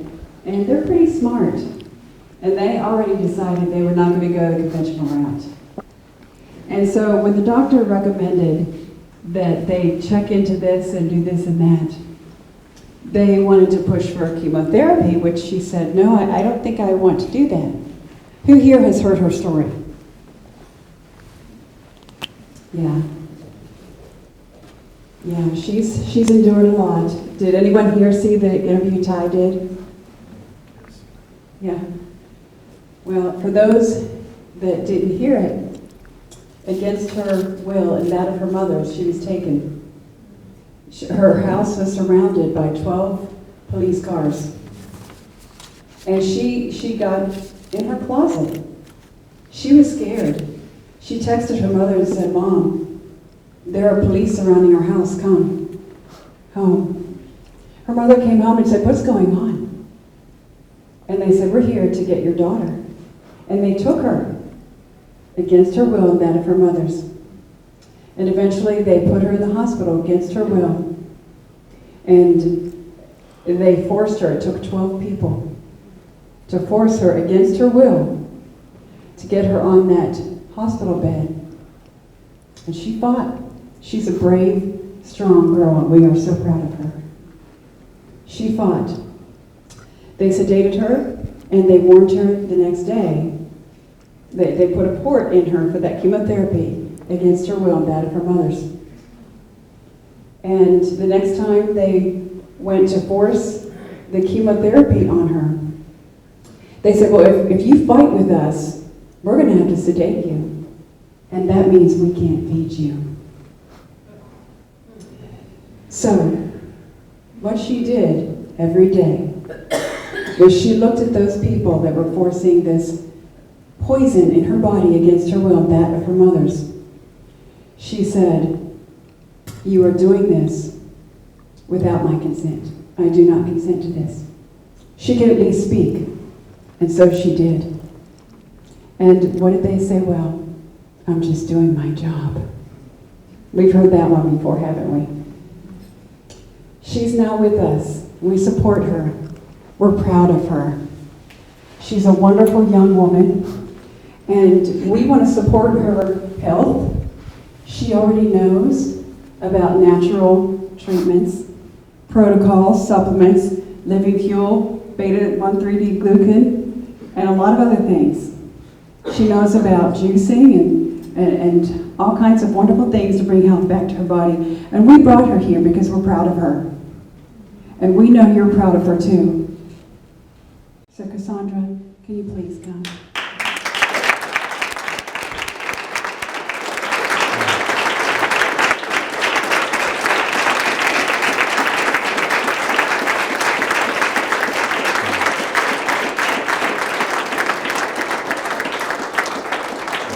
C: and they're pretty smart. And they already decided they were not going to go the conventional route. And so when the doctor recommended that they check into this and do this and that, they wanted to push for chemotherapy, which she said, no, I don't think I want to do that. Who here has heard her story? Yeah. Yeah, she's endured a lot. Did anyone here see the interview Ty did? Yeah. Well, for those that didn't hear it, against her will and that of her mother's, she was taken. Her house was surrounded by 12 police cars. And she got in her closet. She was scared. She texted her mother and said, Mom, there are police surrounding our house, come home. Her mother came home and said, what's going on? And they said, we're here to get your daughter. And they took her against her will and that of her mother's. And eventually they put her in the hospital against her will. And they forced her, it took 12 people, to force her against her will to get her on that hospital bed. And she fought. She's a brave, strong girl, and we are so proud of her. She fought. They sedated her, and they warned her the next day. They put a port in her for that chemotherapy against her will and that of her mother's. And the next time they went to force the chemotherapy on her, they said, well, if you fight with us, we're going to have to sedate you. And that means we can't feed you. So, what she did every day was she looked at those people that were forcing this poison in her body against her will and that of her mother's. She said, you are doing this without my consent. I do not consent to this. She could at least speak, and so she did. And what did they say? Well, I'm just doing my job. We've heard that one before, haven't we? She's now with us. We support her. We're proud of her. She's a wonderful young woman, and we want to support her health. She already knows about natural treatments, protocols, supplements, living fuel, beta-1,3-D-glucan, and a lot of other things. She knows about juicing and all kinds of wonderful things to bring health back to her body. And we brought her here because we're proud of her. And we know you're proud of her too. So Cassandra, can you please come?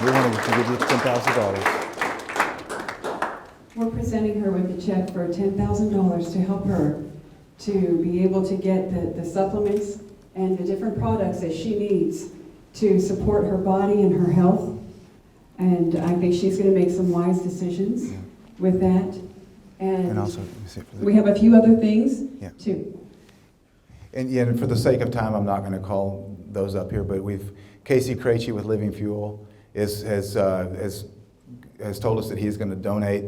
B: We want to give you $10,000.
C: We're presenting her with a check for $10,000 to help her to be able to get the supplements and the different products that she needs to support her body and her health. And I think she's going to make some wise decisions with that. And
B: also,
C: we have a few other things too.
B: And for the sake of time, I'm not going to call those up here, but Casey Krejci with Living Fuel has told us that he's going to donate.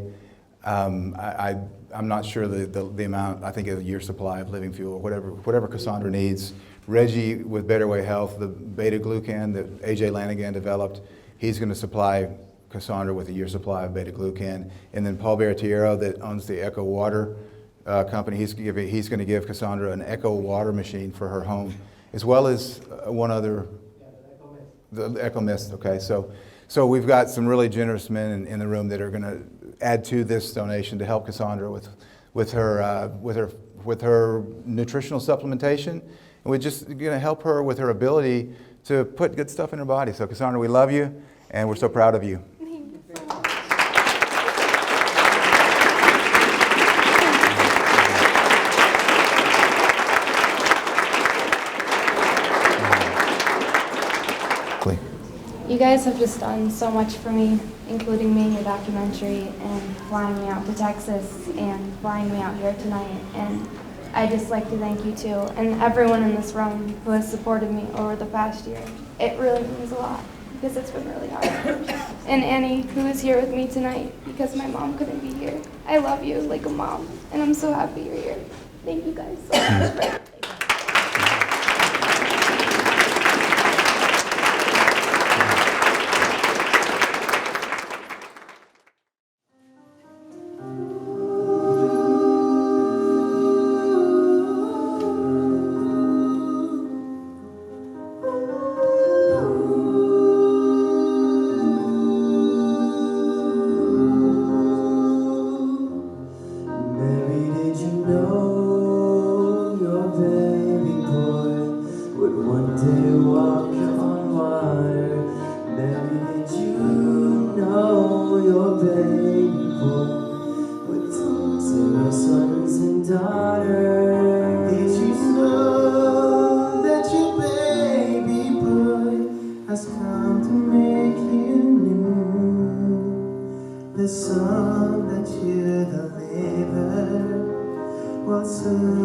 B: I'm not sure the amount. I think a year's supply of Living Fuel, whatever Cassandra needs. Reggie with Better Way Health, the beta glucan that AJ Lanigan developed, he's going to supply Cassandra with a year's supply of beta glucan. And then Paul Bertiero that owns the Echo Water company, he's going to give Cassandra an Echo Water machine for her home, as well as one other, the Echo Mist. Okay, so we've got some really generous men in the room that are going to add to this donation to help Cassandra with her nutritional supplementation, and we're just going to help her with her ability to put good stuff in her body. So Cassandra, we love you, and we're so proud of you.
S: You guys have just done so much for me, including me in your documentary and flying me out to Texas and flying me out here tonight. And I'd just like to thank you too, and everyone in this room who has supported me over the past year. It really means a lot because it's been really hard. And Annie, who is here with me tonight because my mom couldn't be here. I love you like a mom, and I'm so happy you're here. Thank you guys so much for everything.
A: The song that you deliver will soon